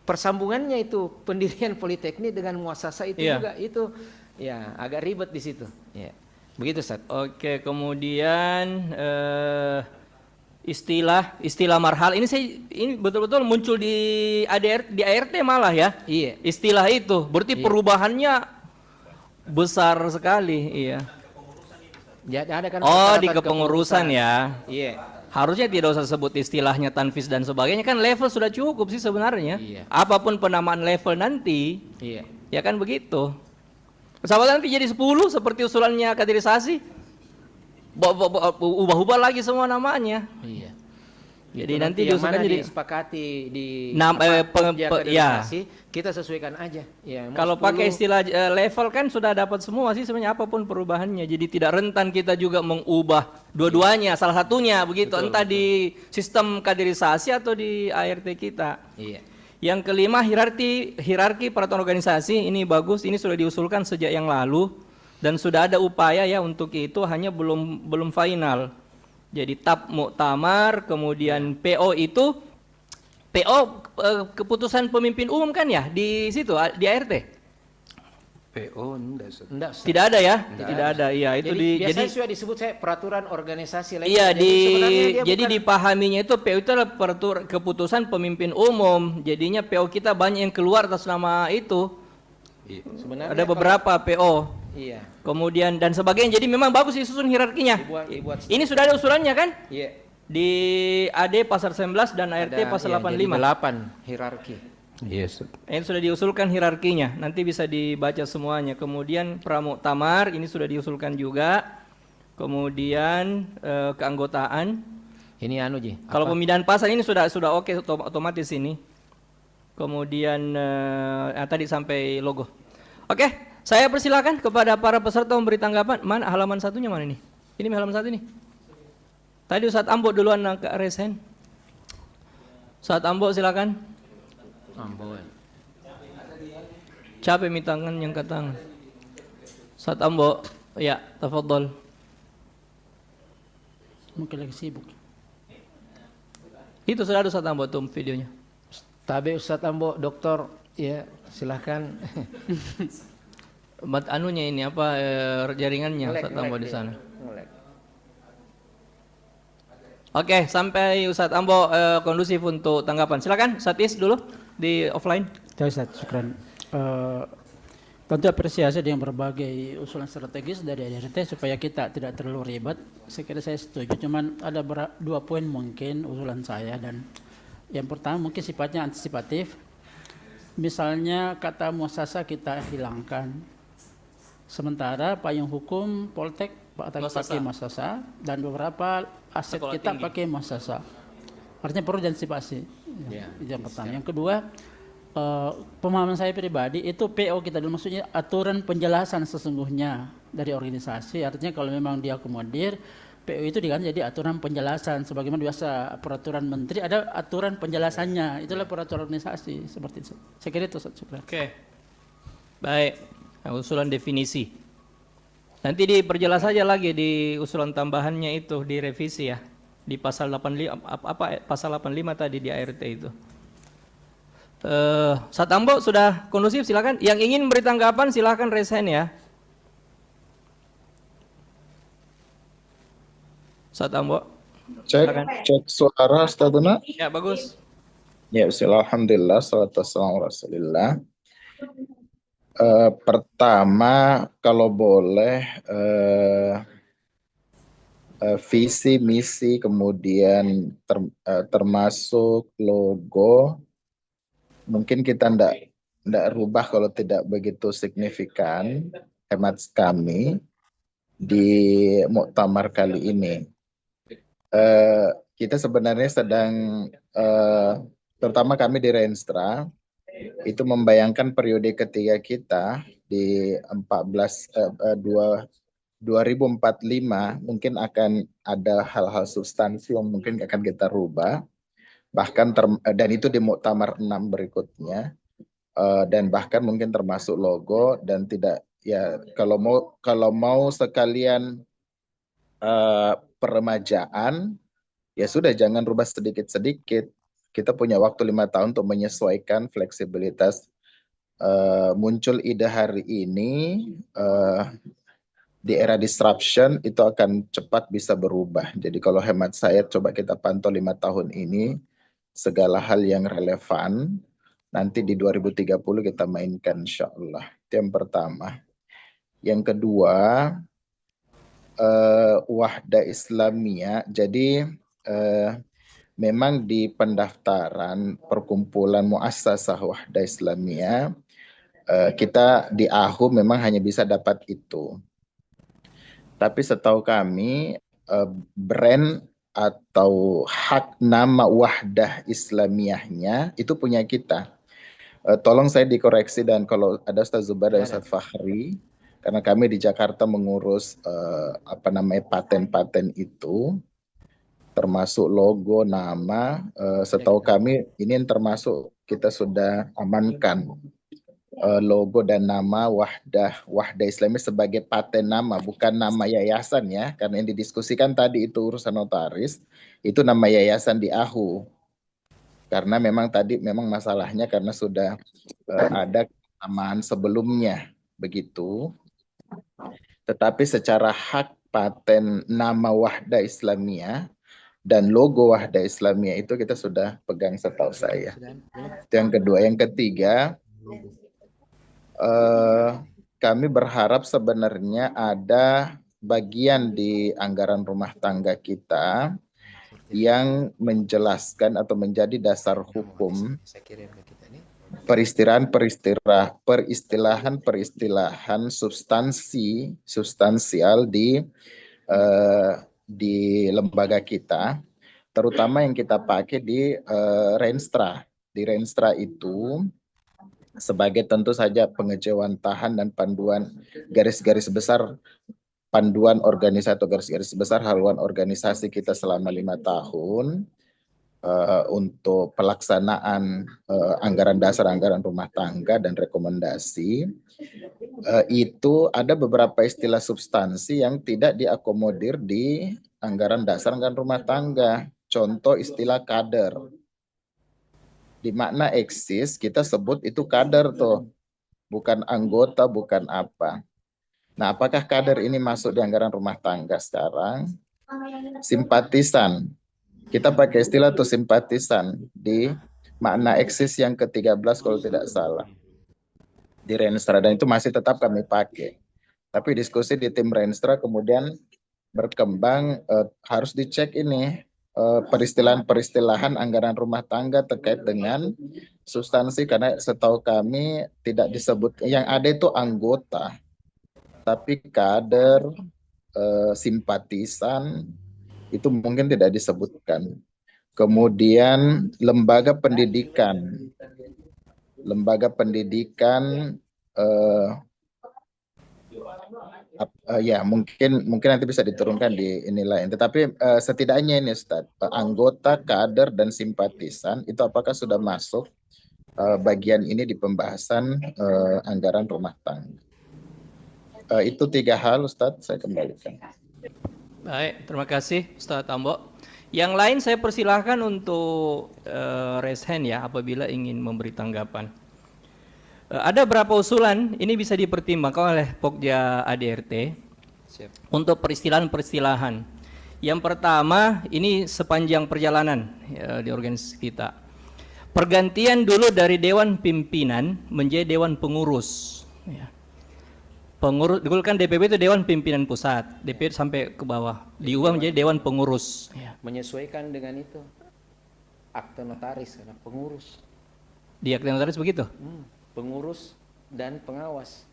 Speaker 2: Persambungannya itu pendirian Politeknik dengan muassasah itu juga itu ya agak ribet di situ. Ya. Begitu Ustaz.
Speaker 1: Oke, kemudian istilah marhal ini betul-betul muncul di ART malah ya.
Speaker 2: Iya.
Speaker 1: Istilah itu berarti perubahannya besar sekali, iya.
Speaker 2: Jadi ada kan
Speaker 1: Oh, di
Speaker 2: persyaratan
Speaker 1: kepengurusan ya.
Speaker 2: Iya.
Speaker 1: Harusnya tidak usah sebut istilahnya tanfis dan sebagainya, kan level sudah cukup sih sebenarnya.
Speaker 2: Iya.
Speaker 1: Apapun penamaan level nanti,
Speaker 2: Iya.
Speaker 1: ya kan begitu. Pesawat nanti jadi 10 seperti usulannya kaderisasi. Ubah-ubah lagi semua namanya.
Speaker 2: Iya.
Speaker 1: Jadi
Speaker 2: Itu
Speaker 1: nanti
Speaker 2: yang
Speaker 1: diusulkan
Speaker 2: mana
Speaker 1: jadi
Speaker 2: disepakati di
Speaker 1: ya.
Speaker 2: kaderisasi, kita sesuaikan aja. Ya, mau
Speaker 1: Kalau
Speaker 2: 10,
Speaker 1: pakai istilah level kan sudah dapat semua sih sebenarnya apapun perubahannya. Jadi tidak rentan kita juga mengubah dua-duanya, salah satunya begitu,
Speaker 2: Betul,
Speaker 1: entah di sistem kaderisasi atau di ART kita.
Speaker 2: Iya.
Speaker 1: Yang kelima, hierarki peraturan organisasi. Ini bagus, ini sudah diusulkan sejak yang lalu dan sudah ada upaya ya untuk itu, hanya belum final. Jadi tab muktamar, kemudian PO itu keputusan pemimpin umum kan ya di situ di ART.
Speaker 3: PO enggak.
Speaker 2: Enggak,
Speaker 1: Tidak ada ya? Tidak ada. Iya, itu
Speaker 2: biasanya sudah disebut saya peraturan organisasi lain.
Speaker 1: iya
Speaker 2: sebenarnya dia
Speaker 1: jadi
Speaker 2: bukan-
Speaker 1: dipahaminya itu PO itu adalah keputusan pemimpin umum. Jadinya PO kita banyak yang keluar atas nama itu.
Speaker 3: Iya.
Speaker 2: sebenarnya
Speaker 1: Ada beberapa PO.
Speaker 2: Iya.
Speaker 1: Kemudian dan sebagainya. Jadi memang bagus disusun hierarkinya.
Speaker 2: Dibuat
Speaker 1: Ini sudah ada usulannya kan?
Speaker 2: Iya.
Speaker 1: Di AD pasal 19 dan ART
Speaker 2: Ada,
Speaker 1: pasal
Speaker 2: iya, jadi
Speaker 1: 85.
Speaker 2: 8 hierarki.
Speaker 3: Yes.
Speaker 1: Ini sudah diusulkan hierarkinya. Nanti bisa dibaca semuanya. Kemudian pramuktamar ini sudah diusulkan juga. Kemudian keanggotaan.
Speaker 2: Ini anu Ji.
Speaker 1: Kalau pemindahan pasal ini sudah oke otomatis ini. Kemudian tadi sampai logo. Oke, saya persilakan kepada para peserta memberi tanggapan. Mana halaman satunya mana ini? Ini halaman satu nih. Tadi Ustadz Ambo duluan ke resen. Ustadz Ambo silakan.
Speaker 2: Ambo.
Speaker 1: Capek minta tangan yang ke tangan. Ustadz Ambo, ya, tafadhol.
Speaker 4: Mungkin lagi sibuk.
Speaker 1: Itu sudah ada Ustadz Ambo tuh videonya.
Speaker 2: Tabe Ustadz Ambo, dokter, ya silahkan.
Speaker 1: Anunya ini apa jaringannya Ustadz Ambo di sana. Oke, sampai Ustadz Ambo kondusif untuk tanggapan. Silakan Ustadz Is dulu di offline.
Speaker 4: Ya Ustaz, syukran. Tentu apresiasi dengan berbagai usulan strategis dari ART supaya kita tidak terlalu ribet. Saya kira saya setuju, cuman ada dua poin mungkin usulan saya. Dan yang pertama mungkin sifatnya antisipatif. Misalnya kata muasasa kita hilangkan. Sementara payung hukum Poltek pakai muasasa dan beberapa aset
Speaker 1: Sekolah
Speaker 4: kita
Speaker 1: tinggi.
Speaker 4: pakai muasasa. Artinya perlu diantisipasi.
Speaker 2: Ya.
Speaker 4: Itu yang pertama. Yang kedua, pemahaman saya pribadi itu PO kita dulu, maksudnya aturan penjelasan sesungguhnya dari organisasi. Artinya kalau memang diakomodir, PO itu diganti jadi aturan penjelasan. Sebagaimana biasa peraturan menteri ada aturan penjelasannya. Itulah peraturan organisasi seperti itu. Saya kira itu.
Speaker 1: Oke. Baik. Nah, usulan definisi. Nanti diperjelas saja lagi di usulan tambahannya itu direvisi ya. Di pasal 85 pasal 85 tadi di ART itu. Satambo sudah kondusif, silakan. Yang ingin beri tanggapan silakan raise hand ya. Satambo.
Speaker 5: Cek suara Ustazuna.
Speaker 1: Ya, bagus.
Speaker 5: Ya, bismillah, alhamdulillah, salatu wassalamu ala rasulillah. Pertama, kalau boleh visi, misi, kemudian termasuk logo, mungkin kita ndak rubah kalau tidak begitu signifikan, hemat kami di muktamar kali ini. Kita sebenarnya sedang, terutama kami di Renstra, itu membayangkan periode ketiga kita di 2045 mungkin akan ada hal-hal substansi yang mungkin akan kita rubah, bahkan dan itu di muktamar 6 berikutnya, dan bahkan mungkin termasuk logo. Dan tidak ya, kalau mau sekalian peremajaan, ya sudah, jangan rubah sedikit-sedikit. Kita punya waktu 5 tahun untuk menyesuaikan fleksibilitas. Muncul ide hari ini, di era disruption itu akan cepat bisa berubah. Jadi kalau hemat saya coba kita pantau 5 tahun ini segala hal yang relevan nanti di 2030 kita mainkan insya Allah. Itu yang pertama. Yang kedua, Wahda Islamiyah. Jadi memang di pendaftaran perkumpulan Muassasah Wahda Islamiyah kita di AHU memang hanya bisa dapat itu. Tapi setahu kami brand atau hak nama Wahdah Islamiyahnya itu punya kita. Tolong saya dikoreksi dan kalau ada Ustaz Zubair dan Ustaz Fahri, karena kami di Jakarta mengurus paten-paten itu, termasuk logo, nama, setahu kami ini yang termasuk kita sudah amankan logo dan nama Wahda Islami sebagai paten nama, bukan nama yayasan ya, karena yang didiskusikan tadi itu urusan notaris, itu nama yayasan di AHU. Karena memang tadi memang masalahnya karena sudah ada kesamaan sebelumnya begitu. Tetapi secara hak paten nama Wahda Islamiyah dan logo Wahda Islamiyah itu kita sudah pegang setahu saya. Itu yang kedua. Yang ketiga, kami berharap sebenarnya ada bagian di anggaran rumah tangga kita yang menjelaskan atau menjadi dasar hukum peristilahan substansial di lembaga kita, terutama yang kita pakai di Renstra. Di Renstra itu sebagai tentu saja pengejawantahan dan panduan garis-garis besar panduan organisasi atau garis-garis besar haluan organisasi kita selama 5 tahun untuk pelaksanaan anggaran dasar, anggaran rumah tangga dan rekomendasi, itu ada beberapa istilah substansi yang tidak diakomodir di anggaran dasar, anggaran rumah tangga. Contoh istilah kader. Di makna eksis kita sebut itu kader tuh, bukan anggota, bukan apa. Nah, apakah kader ini masuk di anggaran rumah tangga sekarang? Simpatisan. Kita pakai istilah tuh simpatisan di makna eksis yang ke-13 kalau tidak salah. Di Renstra, dan itu masih tetap kami pakai. Tapi diskusi di tim Renstra kemudian berkembang harus dicek ini peristilahan anggaran rumah tangga terkait dengan substansi, karena setahu kami tidak disebut, yang ada itu anggota. Tapi kader, simpatisan, itu mungkin tidak disebutkan. Kemudian lembaga pendidikan. Lembaga pendidikan, ya mungkin nanti bisa diturunkan di ini lain. Tetapi setidaknya ini Ustaz, anggota, kader, dan simpatisan, itu apakah sudah masuk bagian ini di pembahasan anggaran rumah tangga? Itu 3 hal Ustadz, saya kembalikan.
Speaker 1: Baik, terima kasih Ustadz Ambo. Yang lain saya persilahkan untuk raise hand ya apabila ingin memberi tanggapan. Ada berapa usulan, ini bisa dipertimbangkan oleh Pokja ADRT. Siap. Untuk peristilahan-peristilahan. Yang pertama, ini sepanjang perjalanan di organisasi kita. Pergantian dulu dari Dewan Pimpinan menjadi Dewan Pengurus. Ya. Pengurus, dulu kan DPP itu Dewan Pimpinan Pusat, DPP sampai ke bawah, diubah menjadi Dewan Pengurus. Ya.
Speaker 2: Menyesuaikan dengan itu akte notaris karena pengurus.
Speaker 1: Di akte notaris begitu?
Speaker 2: Pengurus dan pengawas.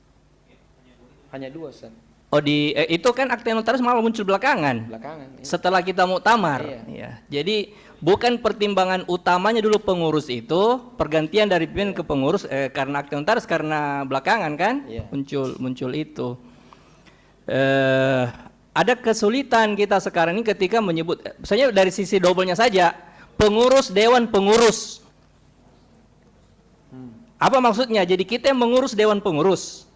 Speaker 2: Hanya 2 Ustaz.
Speaker 1: Oh itu kan akte notaris malah muncul belakangan.
Speaker 2: Belakangan. Iya.
Speaker 1: Setelah kita muktamar. Iya. Ya. Jadi bukan pertimbangan utamanya dulu pengurus itu, pergantian dari pimpinan ke pengurus karena akte notaris karena belakangan kan? Iya. Muncul itu. Ada kesulitan kita sekarang ini ketika menyebut, misalnya dari sisi double-nya saja, pengurus Dewan Pengurus. Apa maksudnya? Jadi kita yang mengurus Dewan Pengurus.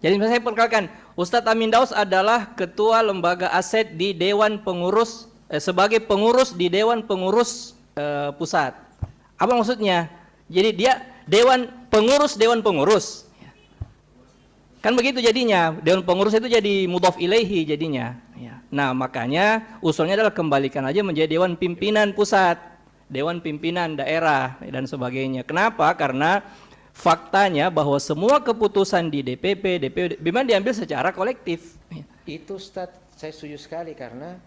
Speaker 1: Jadi misalnya saya perkenalkan, Ustadz Amin Daus adalah Ketua Lembaga Aset di Dewan Pengurus, sebagai pengurus di Dewan Pengurus Pusat. Apa maksudnya? Jadi dia Dewan Pengurus. Kan begitu jadinya, dewan pengurus itu jadi mudhaf ilaihi jadinya. Ya. Nah makanya usulnya adalah kembalikan aja menjadi dewan pimpinan pusat, dewan pimpinan daerah dan sebagainya. Kenapa? Karena faktanya bahwa semua keputusan di DPP, DPD memang diambil secara kolektif. Ya.
Speaker 2: Itu Ustaz, saya setuju sekali karena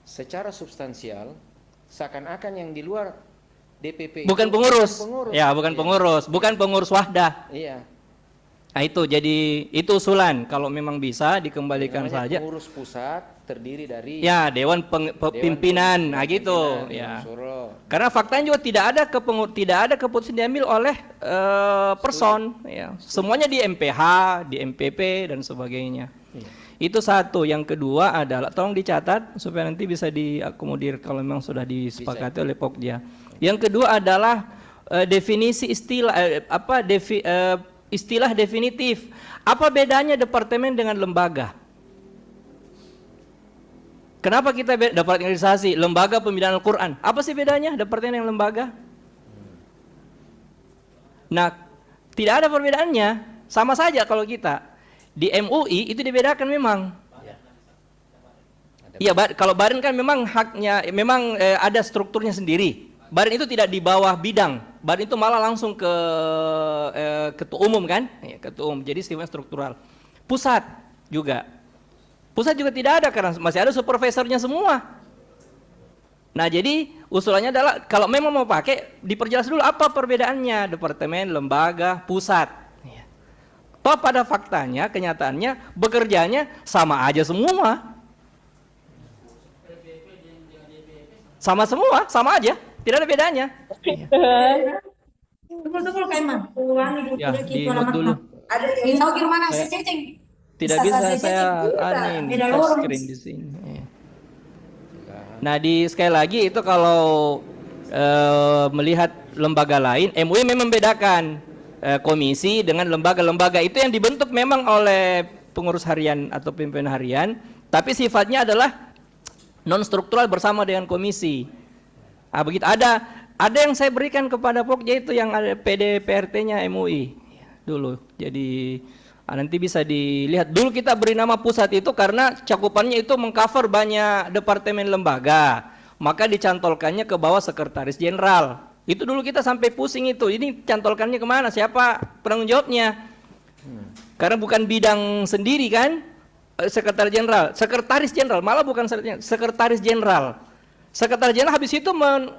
Speaker 2: secara substansial seakan-akan yang di luar DPP
Speaker 1: Bukan
Speaker 2: itu
Speaker 1: pengurus.
Speaker 2: pengurus.
Speaker 1: Ya, bukan
Speaker 2: Iya.
Speaker 1: pengurus, bukan pengurus wahdah.
Speaker 2: Iya.
Speaker 1: Nah itu jadi itu usulan kalau memang bisa dikembalikan
Speaker 2: Namanya
Speaker 1: saja.
Speaker 2: pengurus pusat terdiri dari
Speaker 1: Ya, dewan pimpinan, nah gitu
Speaker 2: pimpinan,
Speaker 1: ya.
Speaker 2: Dewan Suro.
Speaker 1: Karena faktanya juga tidak ada keputusan diambil oleh person ya. Semuanya di MPH, di MPP dan sebagainya.
Speaker 2: Iya.
Speaker 1: Itu satu. Yang kedua adalah tolong dicatat supaya nanti bisa diakomodir kalau memang sudah disepakati oleh Pokja. Yang kedua adalah definisi istilah istilah definitif. Apa bedanya departemen dengan lembaga? Kenapa kita dapat organisasi lembaga pembinaan Al-Quran? Apa sih bedanya departemen dengan lembaga? Nah, tidak ada perbedaannya. Sama saja kalau kita di MUI itu dibedakan memang. Iya, kalau Badan kan memang haknya, memang ada strukturnya sendiri. Badan itu tidak di bawah bidang. Badan itu malah langsung ke ketua umum kan? Ya, ketua umum. Jadi sifatnya struktural. Pusat juga. Pusat juga tidak ada karena masih ada supervisornya semua. Nah, jadi usulannya adalah kalau memang mau pakai diperjelas dulu apa perbedaannya departemen, lembaga, pusat. Ya. Toh pada faktanya, kenyataannya bekerjanya sama aja semua. Sama semua, sama aja. Tidak ada bedanya.
Speaker 6: Betul kayak mah. Uang
Speaker 1: Ya, di-mute dulu.
Speaker 6: Ada yang tahu gimana sih ceng?
Speaker 1: Tidak bisa saya touch screen di sini. Ya. Nah, sekali lagi itu kalau melihat lembaga lain, MUI memang membedakan komisi dengan lembaga-lembaga itu yang dibentuk memang oleh pengurus harian atau pimpinan harian, tapi sifatnya adalah non struktural bersama dengan komisi. Ah, begitu ada yang saya berikan kepada Pokja itu yang ada PDPRT-nya MUI dulu. Jadi nanti bisa dilihat. Dulu kita beri nama pusat itu karena cakupannya itu mengcover banyak departemen lembaga. Maka dicantolkannya ke bawah sekretaris jenderal. Itu dulu kita sampai pusing itu. Ini cantolkannya kemana? Siapa penanggung jawabnya? Karena bukan bidang sendiri kan? Sekretaris jenderal, malah bukan sekretaris jenderal. Sekretaris jenderal habis itu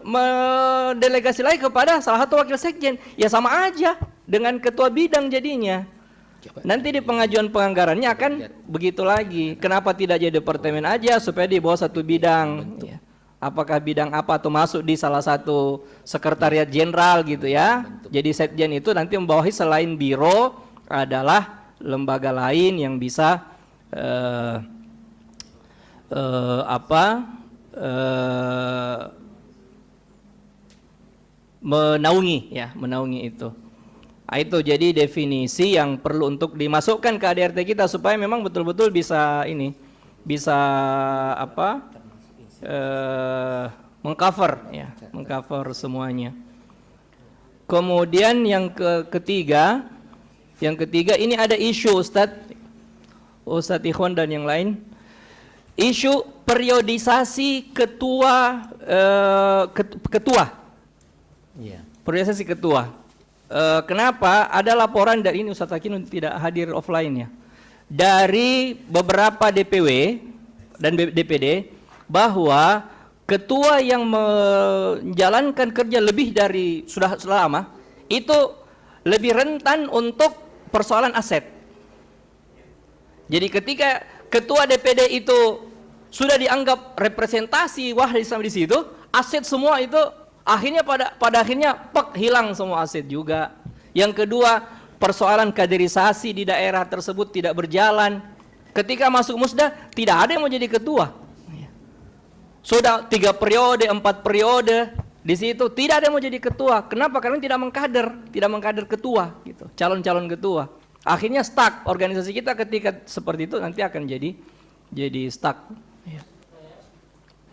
Speaker 1: mendelegasi lagi kepada salah satu wakil sekjen. Ya sama aja dengan ketua bidang jadinya. Nanti di pengajuan penganggarannya akan begitu lagi. Kenapa tidak jadi departemen aja supaya di bawah satu bidang? Ya. Apakah bidang apa atau masuk di salah satu sekretariat jenderal gitu ya? Jadi sekjen itu nanti membawahi selain biro adalah lembaga lain yang bisa menaungi itu. Nah, itu jadi definisi yang perlu untuk dimasukkan ke ADRT kita supaya memang betul-betul bisa mengcover semuanya. Kemudian yang ketiga ini ada isu Ustadz Ikhwan dan yang lain. Isu periodisasi ketua.
Speaker 2: Iya.
Speaker 1: Periodisasi ketua. Kenapa? Ada laporan dari ini Ustadz Hakim tidak hadir offline ya. Dari beberapa DPW dan DPD bahwa ketua yang menjalankan kerja lebih dari sudah lama itu lebih rentan untuk persoalan aset. Jadi ketika ketua DPD itu sudah dianggap representasi Islam di situ, aset semua itu akhirnya pada akhirnya hilang semua aset juga. Yang kedua, persoalan kaderisasi di daerah tersebut tidak berjalan. Ketika masuk musda tidak ada yang mau jadi ketua. Sudah 3 periode, 4 periode di situ tidak ada yang mau jadi ketua. Kenapa? Karena tidak mengkader ketua gitu, calon-calon ketua. Akhirnya stuck organisasi kita ketika seperti itu nanti akan jadi stuck.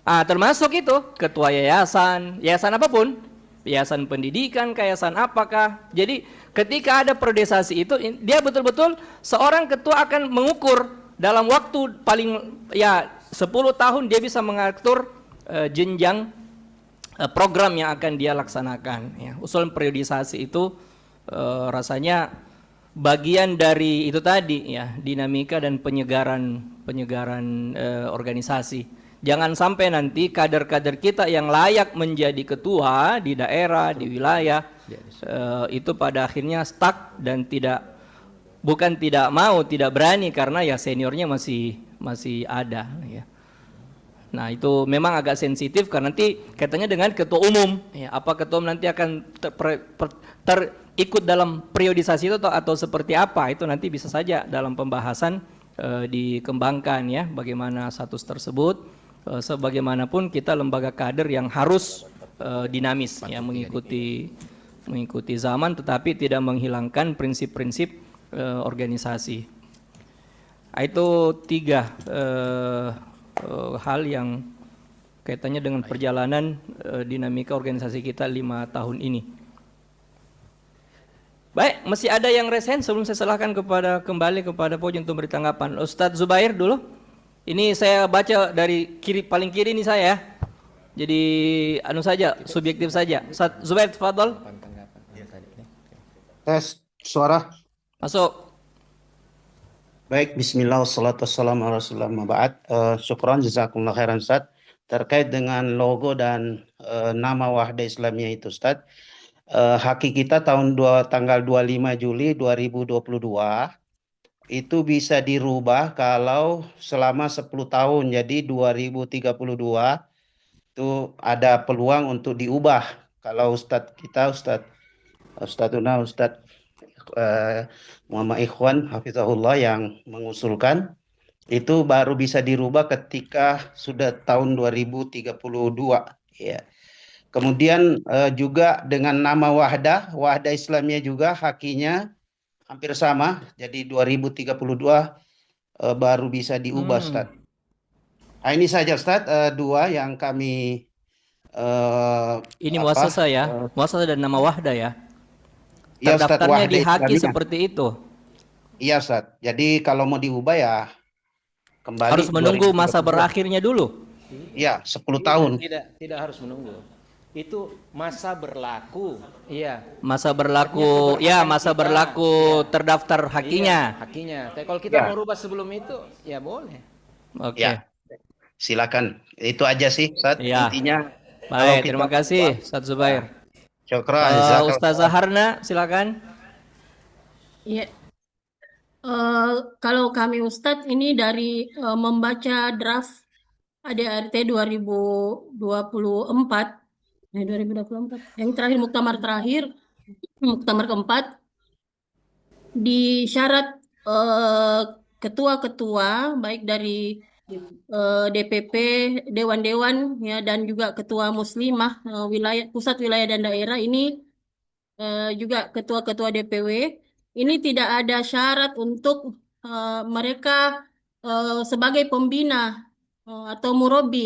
Speaker 1: Termasuk itu ketua yayasan apapun yayasan pendidikan, yayasan apakah. Jadi ketika ada priorisasi itu, dia betul-betul seorang ketua akan mengukur dalam waktu paling ya 10 tahun dia bisa mengatur jenjang program yang akan dia laksanakan. Ya. Usulan periodisasi itu rasanya bagian dari itu tadi ya, dinamika dan penyegaran organisasi. Jangan sampai nanti kader-kader kita yang layak menjadi ketua di daerah, di wilayah itu pada akhirnya stuck dan bukan tidak mau, tidak berani karena ya seniornya masih ada ya. Nah, itu memang agak sensitif karena nanti katanya dengan ketua umum ya, apa ketua umum nanti akan terikut dalam periodisasi itu atau seperti apa, itu nanti bisa saja dalam pembahasan dikembangkan ya, bagaimana status tersebut. Sebagaimanapun kita lembaga kader yang harus dinamis ya, mengikuti zaman tetapi tidak menghilangkan prinsip-prinsip organisasi. Itu 3 hal yang kaitannya dengan perjalanan dinamika organisasi kita 5 tahun ini. Baik, masih ada yang resen sebelum saya serahkan kembali kepada Poj untuk beri tanggapan. Ustadz Zubair dulu. Ini saya baca dari paling kiri ini saya. Jadi anu saja, subjektif saja. Ustadz Zubair, tafadhol.
Speaker 7: Tes suara.
Speaker 1: Masuk.
Speaker 7: Baik, bismillah, wassalatu wassalamu ala rasulillah, ma'ba'ad. Syukran, jazakumullah khairan Ustaz. Terkait dengan logo dan nama Wahda Islamiyah itu Ustaz, haki kita tanggal 25 Juli 2022 itu bisa dirubah kalau selama 10 tahun, jadi 2032 itu ada peluang untuk diubah. Kalau Ustadz kita, Ustadzuna Muhammad Ikhwan Hafizahullah yang mengusulkan, itu baru bisa dirubah ketika sudah tahun 2032 ya. Kemudian juga dengan nama Wahda Islamiyah juga hakinya hampir sama, jadi 2032 baru bisa diubah Ustaz. Nah, ini saja Ustaz, 2 yang kami
Speaker 1: ini muasasa ya, muasasa dan nama Wahda ya.
Speaker 7: Iya, Ustaz,
Speaker 1: Terdaftarnya di
Speaker 7: Wahda
Speaker 1: haki
Speaker 7: Islamiyah.
Speaker 1: seperti itu.
Speaker 7: Iya Ustaz. Jadi kalau mau diubah ya kembali
Speaker 1: Harus menunggu
Speaker 7: 2032.
Speaker 1: masa berakhirnya dulu.
Speaker 7: Iya, 10 tahun.
Speaker 2: Tidak harus menunggu. Itu masa berlaku. Iya.
Speaker 1: Masa berlaku, ya masa berlaku terdaftar hakinya.
Speaker 2: Iya, hakinya. Tapi kalau kita
Speaker 7: Ya.
Speaker 2: mau rubah sebelum itu, ya boleh.
Speaker 1: Oke.
Speaker 7: Ya. Silakan. Itu aja sih Ustaz.
Speaker 1: Ya.
Speaker 7: Intinya.
Speaker 1: Baik, terima kasih Ustadz Zubair.
Speaker 7: Syukran.
Speaker 1: Ustazah Harna, silakan.
Speaker 8: Iya. Kalau kami Ustadz ini dari membaca draft ADART 2024, 2024, yang terakhir muktamar keempat, di syarat ketua-ketua baik dari DPP, dewan-dewan ya dan juga ketua muslimah wilayah pusat, wilayah dan daerah ini juga ketua-ketua DPW ini tidak ada syarat untuk mereka sebagai pembina atau murabi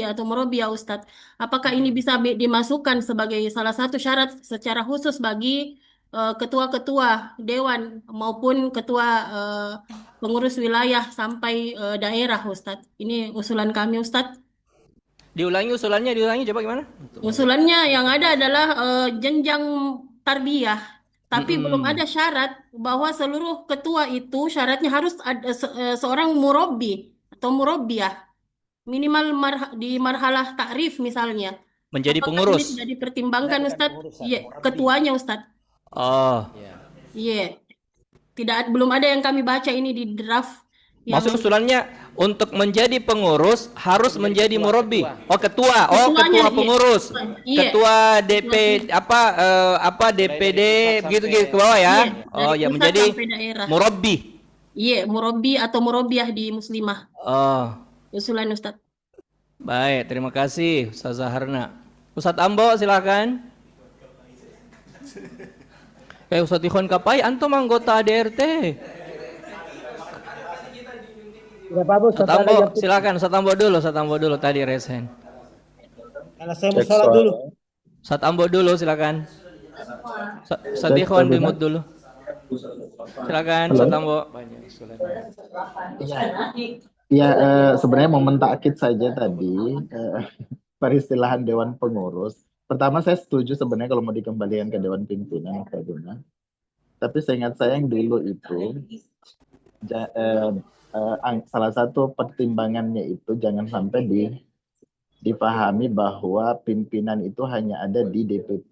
Speaker 8: ya Ustadz. Apakah ini bisa dimasukkan sebagai salah satu syarat secara khusus bagi ketua-ketua dewan maupun ketua pengurus wilayah sampai daerah Ustadz? Ini usulan kami Ustadz.
Speaker 1: Diulangi usulannya, coba gimana?
Speaker 8: Usulannya yang ada adalah jenjang tarbiyah, tapi belum ada syarat bahwa seluruh ketua itu syaratnya harus ada seorang murabi atau murabiah minimal di marhalah ta'rif misalnya.
Speaker 1: Menjadi
Speaker 8: Apakah
Speaker 1: pengurus.
Speaker 8: ini tidak dipertimbangkan Ustadz? Iya, ketuanya Ustadz.
Speaker 1: Oh,
Speaker 8: Iya. Belum ada yang kami baca ini di draft.
Speaker 1: maksud usulannya untuk menjadi pengurus harus menjadi murabi. Oh, ketua. Oh,
Speaker 8: Ketuanya,
Speaker 1: ketua pengurus.
Speaker 8: iya.
Speaker 1: Ketua DP DPD begitu ke bawah ya.
Speaker 8: Iya,
Speaker 1: Oh,
Speaker 8: dari
Speaker 1: ya
Speaker 8: pusat
Speaker 1: menjadi
Speaker 8: sampai daerah.
Speaker 1: murabi.
Speaker 8: Iya, murabi atau murabiah di muslimah.
Speaker 1: Oh,
Speaker 8: Usulan Ustadz.
Speaker 1: baik, terima kasih Ustazah Harna. Ustadz Ambo silakan. Ustadz Ikhwan Kapai, antum anggota ADRT. Ustadz Ambo, silakan Ustadz Ambo dulu tadi resen.
Speaker 9: Karena saya mau sholat dulu.
Speaker 1: Ustadz Ambo dulu silakan. Ustadz Ikhwan di mute dulu. Silakan Ustadz Ambo.
Speaker 5: Ya, sebenarnya mau mentakkid saja tadi peristilahan Dewan Pengurus. Pertama saya setuju sebenarnya kalau mau dikembalikan ke Dewan Pimpinan Mas Raguna. Tapi seingat saya yang dulu itu salah satu pertimbangannya itu jangan sampai dipahami bahwa pimpinan itu hanya ada di DPP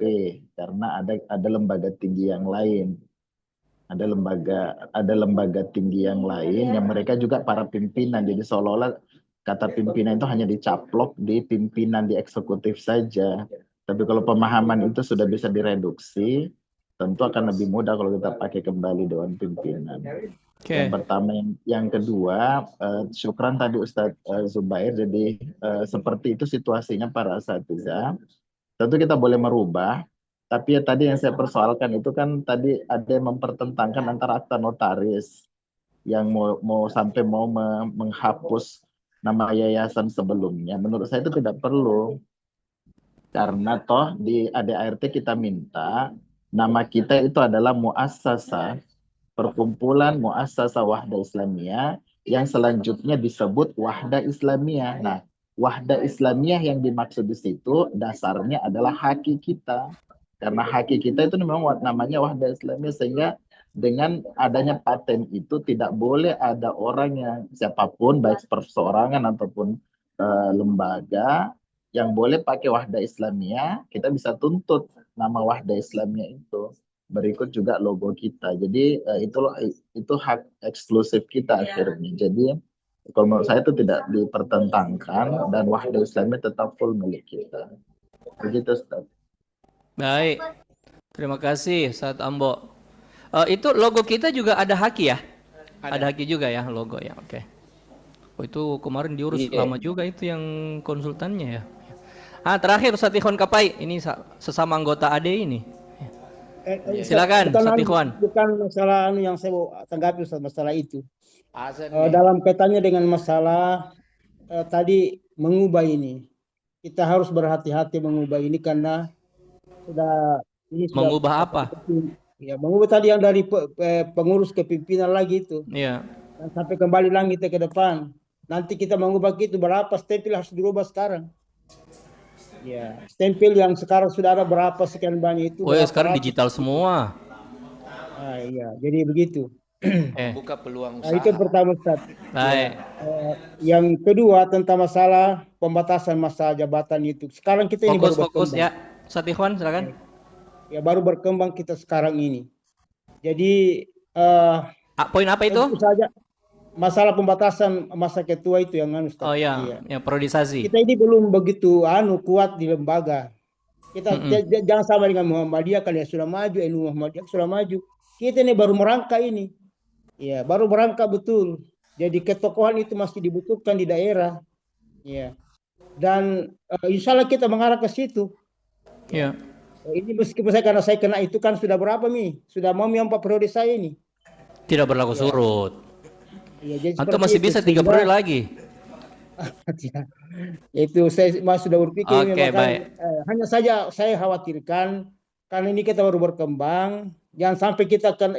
Speaker 5: karena ada lembaga tinggi yang lain. Ada lembaga tinggi yang lain yang mereka juga para pimpinan. Jadi seolah-olah kata pimpinan itu hanya dicaplok di pimpinan di eksekutif saja. Tapi kalau pemahaman itu sudah bisa direduksi, tentu akan lebih mudah kalau kita pakai kembali Dewan Pimpinan. Yang pertama, yang kedua, syukran tadi Ustadz Zubair. Jadi seperti itu situasinya para asatidzah. Tentu kita boleh merubah. Tapi ya tadi yang saya persoalkan itu kan tadi ada yang mempertentangkan antara akta notaris yang mau sampai mau menghapus nama yayasan sebelumnya. Menurut saya itu tidak perlu. Karena toh di ADART kita minta nama kita itu adalah muassasah, perkumpulan muassasah Wahda Islamiyah yang selanjutnya disebut Wahda Islamiyah. Nah, Wahda Islamiyah yang dimaksud di situ dasarnya adalah haki kita. Karena haki kita itu memang namanya Wahda Islamiyah, sehingga dengan adanya paten itu tidak boleh ada orang yang siapapun baik perseorangan ataupun lembaga yang boleh pakai Wahda Islamiyah. Kita bisa tuntut nama Wahda Islamiyah itu. Berikut juga logo kita. Jadi itu hak eksklusif kita akhirnya. Jadi kalau menurut saya itu tidak dipertentangkan dan Wahda Islamiyah tetap full milik kita. Begitu Ustaz.
Speaker 1: Baik, terima kasih Ustadz Ambo. Itu logo kita juga ada haki ya? Ada haki juga ya logo ya, oke. Oh, itu kemarin diurus lama juga itu yang konsultannya ya. Terakhir Ustadz Ikhwan Kapai, ini sesama anggota AD ini. Silakan Ustadz Ikhwan.
Speaker 9: Bukan masalah yang saya mau tanggapi Ustadz, masalah itu. Dalam kaitannya dengan masalah tadi mengubah ini. Kita harus berhati-hati mengubah ini karena ini sudah
Speaker 1: mengubah apa?
Speaker 9: Ya, mengubah tadi yang dari pengurus ke pimpinan lagi itu.
Speaker 1: Iya.
Speaker 9: Dan sampai kembali lagi ke depan. Nanti kita mengubah itu berapa stempel harus dirubah sekarang. Ya, stempel yang sekarang sudah ada berapa sekian banyak itu.
Speaker 1: Oh ya, sekarang digital semua.
Speaker 9: Iya, jadi begitu.
Speaker 3: Buka peluang usaha.
Speaker 9: Itu pertama Ustaz.
Speaker 1: Baik.
Speaker 9: Yang kedua tentang masalah pembatasan masa jabatan itu. Sekarang kita ini baru
Speaker 1: fokus ya. Ustadz Ikhwan silakan.
Speaker 9: Ya, baru berkembang kita sekarang ini. Jadi
Speaker 1: poin apa itu?
Speaker 9: Saja masalah pembatasan masa ketua itu yang Ustaz.
Speaker 1: Oh ya, ya priorisasi.
Speaker 9: Kita ini belum begitu kuat di lembaga. Kita jangan sama dengan Muhammadiyah, kalian sudah maju, NU Muhammadiyah sudah maju. Kita ini baru merangkak ini. Ya, baru merangkak betul. Jadi ketokohan itu masih dibutuhkan di daerah. Ya. Dan insya Allah kita mengarah ke situ.
Speaker 1: Ya.
Speaker 9: Ini meskipun karena saya kena itu kan sudah berapa nih? Sudah mau 4 periode saya ini.
Speaker 1: Tidak berlaku surut.
Speaker 9: Ya,
Speaker 1: Antum masih bisa 3 periode lagi.
Speaker 9: Itu saya sudah berpikir.
Speaker 1: Baik.
Speaker 9: Hanya saja saya khawatirkan karena ini kita baru berkembang, jangan sampai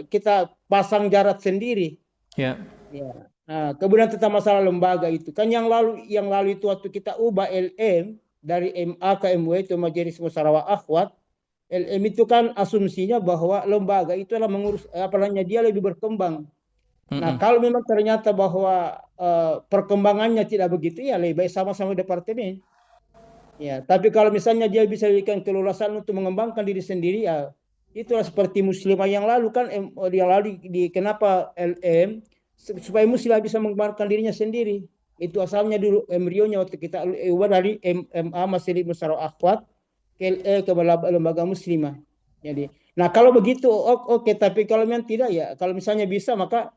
Speaker 9: kita pasang jarak sendiri. Ya. Nah, kemudian tentang masalah lembaga itu kan yang lalu itu waktu kita ubah LM dari MA ke MW itu Majelis Musyawarah Akhwat. LM itu kan asumsinya bahwa lembaga itu adalah mengurus dia lebih berkembang. Nah, kalau memang ternyata bahwa perkembangannya tidak begitu, ya lebih baik sama-sama departemen. Ya, tapi kalau misalnya dia bisa memberikan keleluasaan untuk mengembangkan diri sendiri, ya itulah seperti Muslimah yang lalu kan, yang lalu kenapa LM supaya Muslimah bisa mengembangkan dirinya sendiri. Itu asalnya dulu embrionya waktu kita ubah dari MA Majelis Musyawarah Akhwat ke lembaga Muslimah. Jadi, nah kalau begitu oke, tapi kalau memang tidak ya, kalau misalnya bisa maka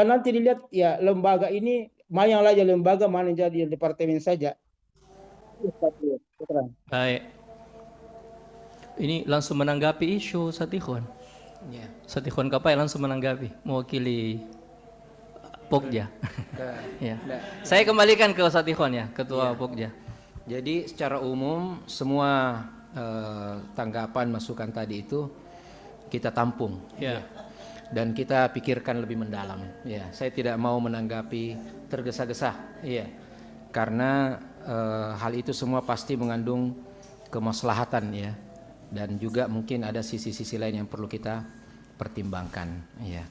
Speaker 9: nanti dilihat ya lembaga ini mana yang lain lembaga, mana yang jadi departemen saja.
Speaker 1: Baik. Ini langsung menanggapi isu Satikhwan. Ya. Satikhwan Kapai langsung menanggapi, mewakili Pokja. Ya. Saya kembalikan ke Satikhwan ya, Ketua Pokja.
Speaker 3: Jadi secara umum semua
Speaker 2: tanggapan masukan tadi itu kita tampung,
Speaker 1: Ya.
Speaker 2: dan kita pikirkan lebih mendalam. Ya, saya tidak mau menanggapi tergesa-gesa, ya, karena hal itu semua pasti mengandung kemaslahatan, ya, dan juga mungkin ada sisi-sisi lain yang perlu kita pertimbangkan, ya.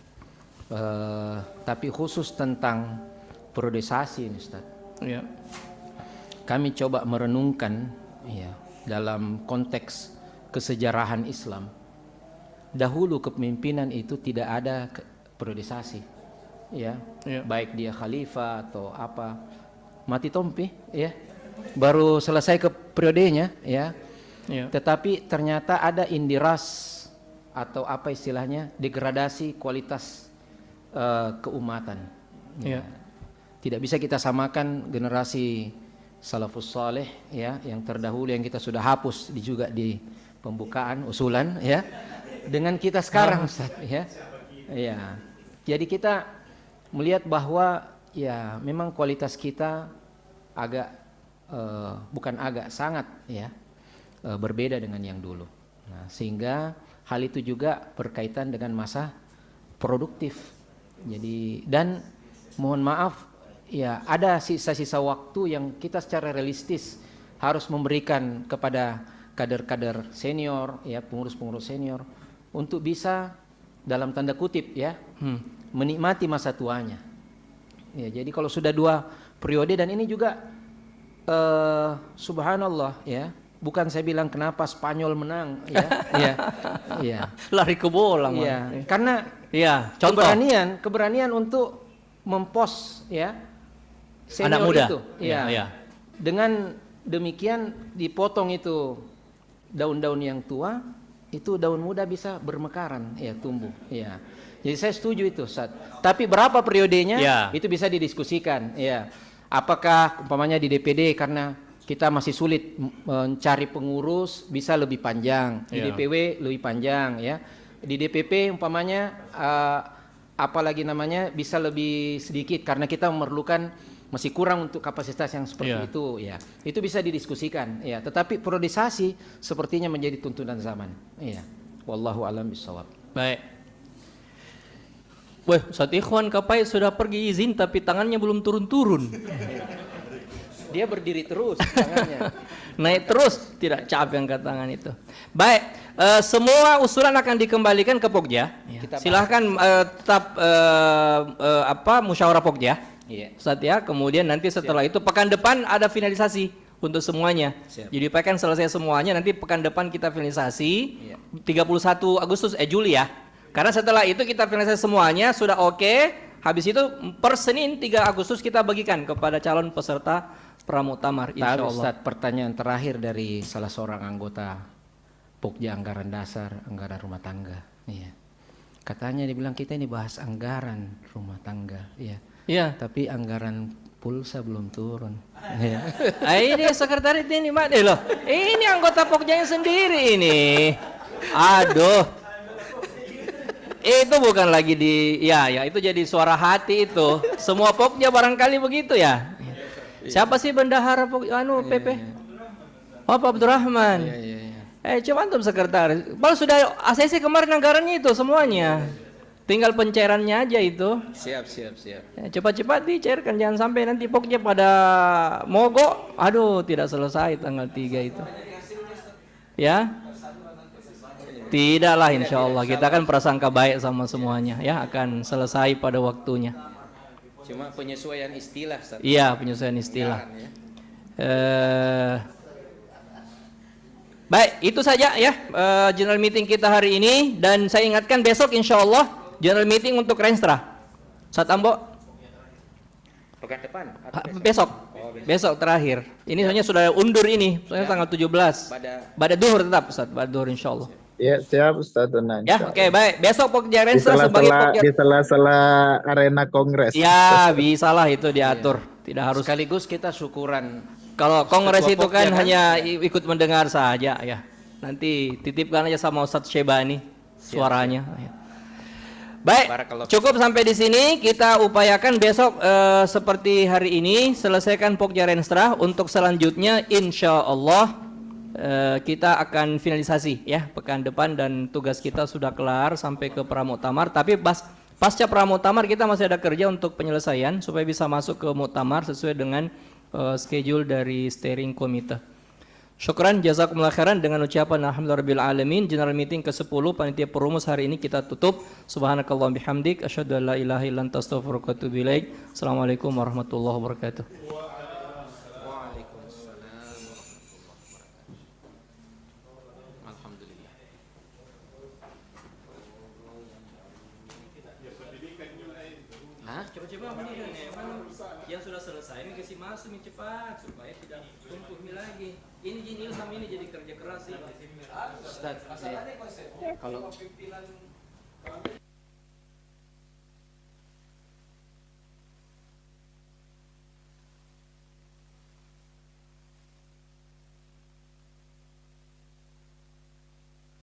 Speaker 2: Tapi khusus tentang periodisasi ini, Ustaz,
Speaker 1: Ya.
Speaker 2: kami coba merenungkan, ya, dalam konteks kesejarahan Islam. Dahulu kepemimpinan itu tidak ada periodisasi, ya, baik dia khalifah atau apa, mati tompi, ya, baru selesai ke periodenya, ya. Tetapi ternyata ada indiras atau apa istilahnya, degradasi kualitas keumatan. Ya. Tidak bisa kita samakan generasi salafus saleh, ya, yang terdahulu yang kita sudah hapus juga di pembukaan usulan, ya, dengan kita sekarang, Ustaz, ya. Ya. Jadi kita melihat bahwa ya memang kualitas kita agak sangat, ya, berbeda dengan yang dulu. Nah, sehingga hal itu juga berkaitan dengan masa produktif. Jadi, dan mohon maaf, ya, ada sisa-sisa waktu yang kita secara realistis harus memberikan kepada kader-kader senior, ya, pengurus-pengurus senior, untuk bisa dalam tanda kutip, ya, menikmati masa tuanya. Ya, jadi kalau sudah 2 periode, dan ini juga subhanallah, ya, bukan saya bilang kenapa Spanyol menang, ya, ya, ya,
Speaker 1: Lari ke bola,
Speaker 2: ya, karena
Speaker 1: ya, contoh
Speaker 2: keberanian untuk mempost, ya, senior
Speaker 1: anak muda
Speaker 2: itu, ya. Dengan demikian dipotong itu daun-daun yang tua, itu daun muda bisa bermekaran, ya, tumbuh, ya. Jadi saya setuju itu, Ustaz. Tapi berapa periodenya,
Speaker 1: ya,
Speaker 2: itu bisa didiskusikan, ya. Apakah umpamanya di DPD karena kita masih sulit mencari pengurus bisa lebih panjang, di DPW lebih panjang, ya. Di DPP umpamanya apalagi namanya bisa lebih sedikit karena kita memerlukan, masih kurang untuk kapasitas yang seperti itu, ya. Itu bisa didiskusikan, ya. Tetapi periodisasi sepertinya menjadi tuntunan zaman, ya. Wallahu a'lam bishawab.
Speaker 1: Baik. Wah, Ustaz Ikhwan Kapai sudah pergi izin tapi tangannya belum turun-turun.
Speaker 2: Dia berdiri terus tangannya.
Speaker 1: Naik terus, tidak capek angkat tangan itu. Baik, semua usulan akan dikembalikan ke Pokja. Silahkan tetap musyawarah Pokja. Ustaz, ya. Kemudian nanti setelah itu pekan depan ada finalisasi untuk semuanya. Jadi pekan selesai semuanya, nanti pekan depan kita finalisasi 31 Agustus Juli, ya. Karena setelah itu kita finalisasi semuanya sudah oke. Habis itu per Senin 3 Agustus kita bagikan kepada calon peserta pramuktamar, insyaallah.
Speaker 2: Ustaz, pertanyaan terakhir dari salah seorang anggota Pokja anggaran dasar, anggaran rumah tangga, iya. Katanya dibilang kita ini bahas anggaran rumah tangga, iya.
Speaker 1: Iya.
Speaker 2: Tapi anggaran pulsa belum turun. Iya.
Speaker 1: Ini sekretaris ini, Mak, loh. Ini anggota Pokjanya sendiri ini. Aduh. Itu bukan lagi ya itu jadi suara hati itu. Semua Pokja barangkali begitu, ya. Siapa sih bendahara PP? Oh, Pak Abdurrahman. Coba antum sekretaris. Baru sudah ACC kemarin anggarannya itu semuanya. Tinggal pencairannya aja itu.
Speaker 3: Siap.
Speaker 1: Cepat-cepat dicairkan, jangan sampai nanti Pokja pada mogok. Aduh, tidak selesai tanggal 3 itu. Ya. Tidaklah, insya Allah kita kan prasangka baik sama semuanya, ya, akan selesai pada waktunya.
Speaker 3: Cuma penyesuaian istilah, Ustaz.
Speaker 1: Iya, penyesuaian istilah. Baik, itu saja, ya, general meeting kita hari ini, dan saya ingatkan besok insya Allah general meeting untuk Renstra. Ustaz Ambo.
Speaker 3: Pekan depan.
Speaker 1: Besok. Besok terakhir. Ini soalnya sudah undur ini, soalnya tanggal 17. Pada duhur tetap, Ustaz, pada duhur insya Allah.
Speaker 5: Ya, siap Ustaz Tunan.
Speaker 1: Ya, oke, baik. Besok Pokja Renstra sebagai Pokja
Speaker 5: di sela-sela arena kongres.
Speaker 1: Ya, bisalah itu diatur. Tidak harus.
Speaker 2: Sekaligus kita syukuran.
Speaker 1: Kalau kongres itu kan
Speaker 2: Pokja
Speaker 1: hanya ikut mendengar saja, ya. Nanti titipkan aja sama Ustadz Syebani suaranya. Ya. Baik, cukup sampai di sini. Kita upayakan besok seperti hari ini selesaikan Pokja Renstra. Untuk selanjutnya insya Allah kita akan finalisasi ya pekan depan dan tugas kita sudah kelar sampai ke pramuktamar. Tapi pasca pramuktamar kita masih ada kerja untuk penyelesaian supaya bisa masuk ke muktamar sesuai dengan schedule dari steering committee. Syukran jazakumullah khairan. Dengan ucapan alhamdulillahirabbil alamin, general meeting ke-10 panitia perumus hari ini kita tutup. Subhanakallahumma bihamdik asyhadu an la ilaha illa anta astaghfiruka wa atubu ilaik. Assalamualaikum warahmatullahi wabarakatuh. Coba-coba yang sudah selesai ini kasih masuk cepat supaya tidak tumpul lagi. Ini Jinil sama ini jadi kerja keras sih.
Speaker 3: Ustaz, kalau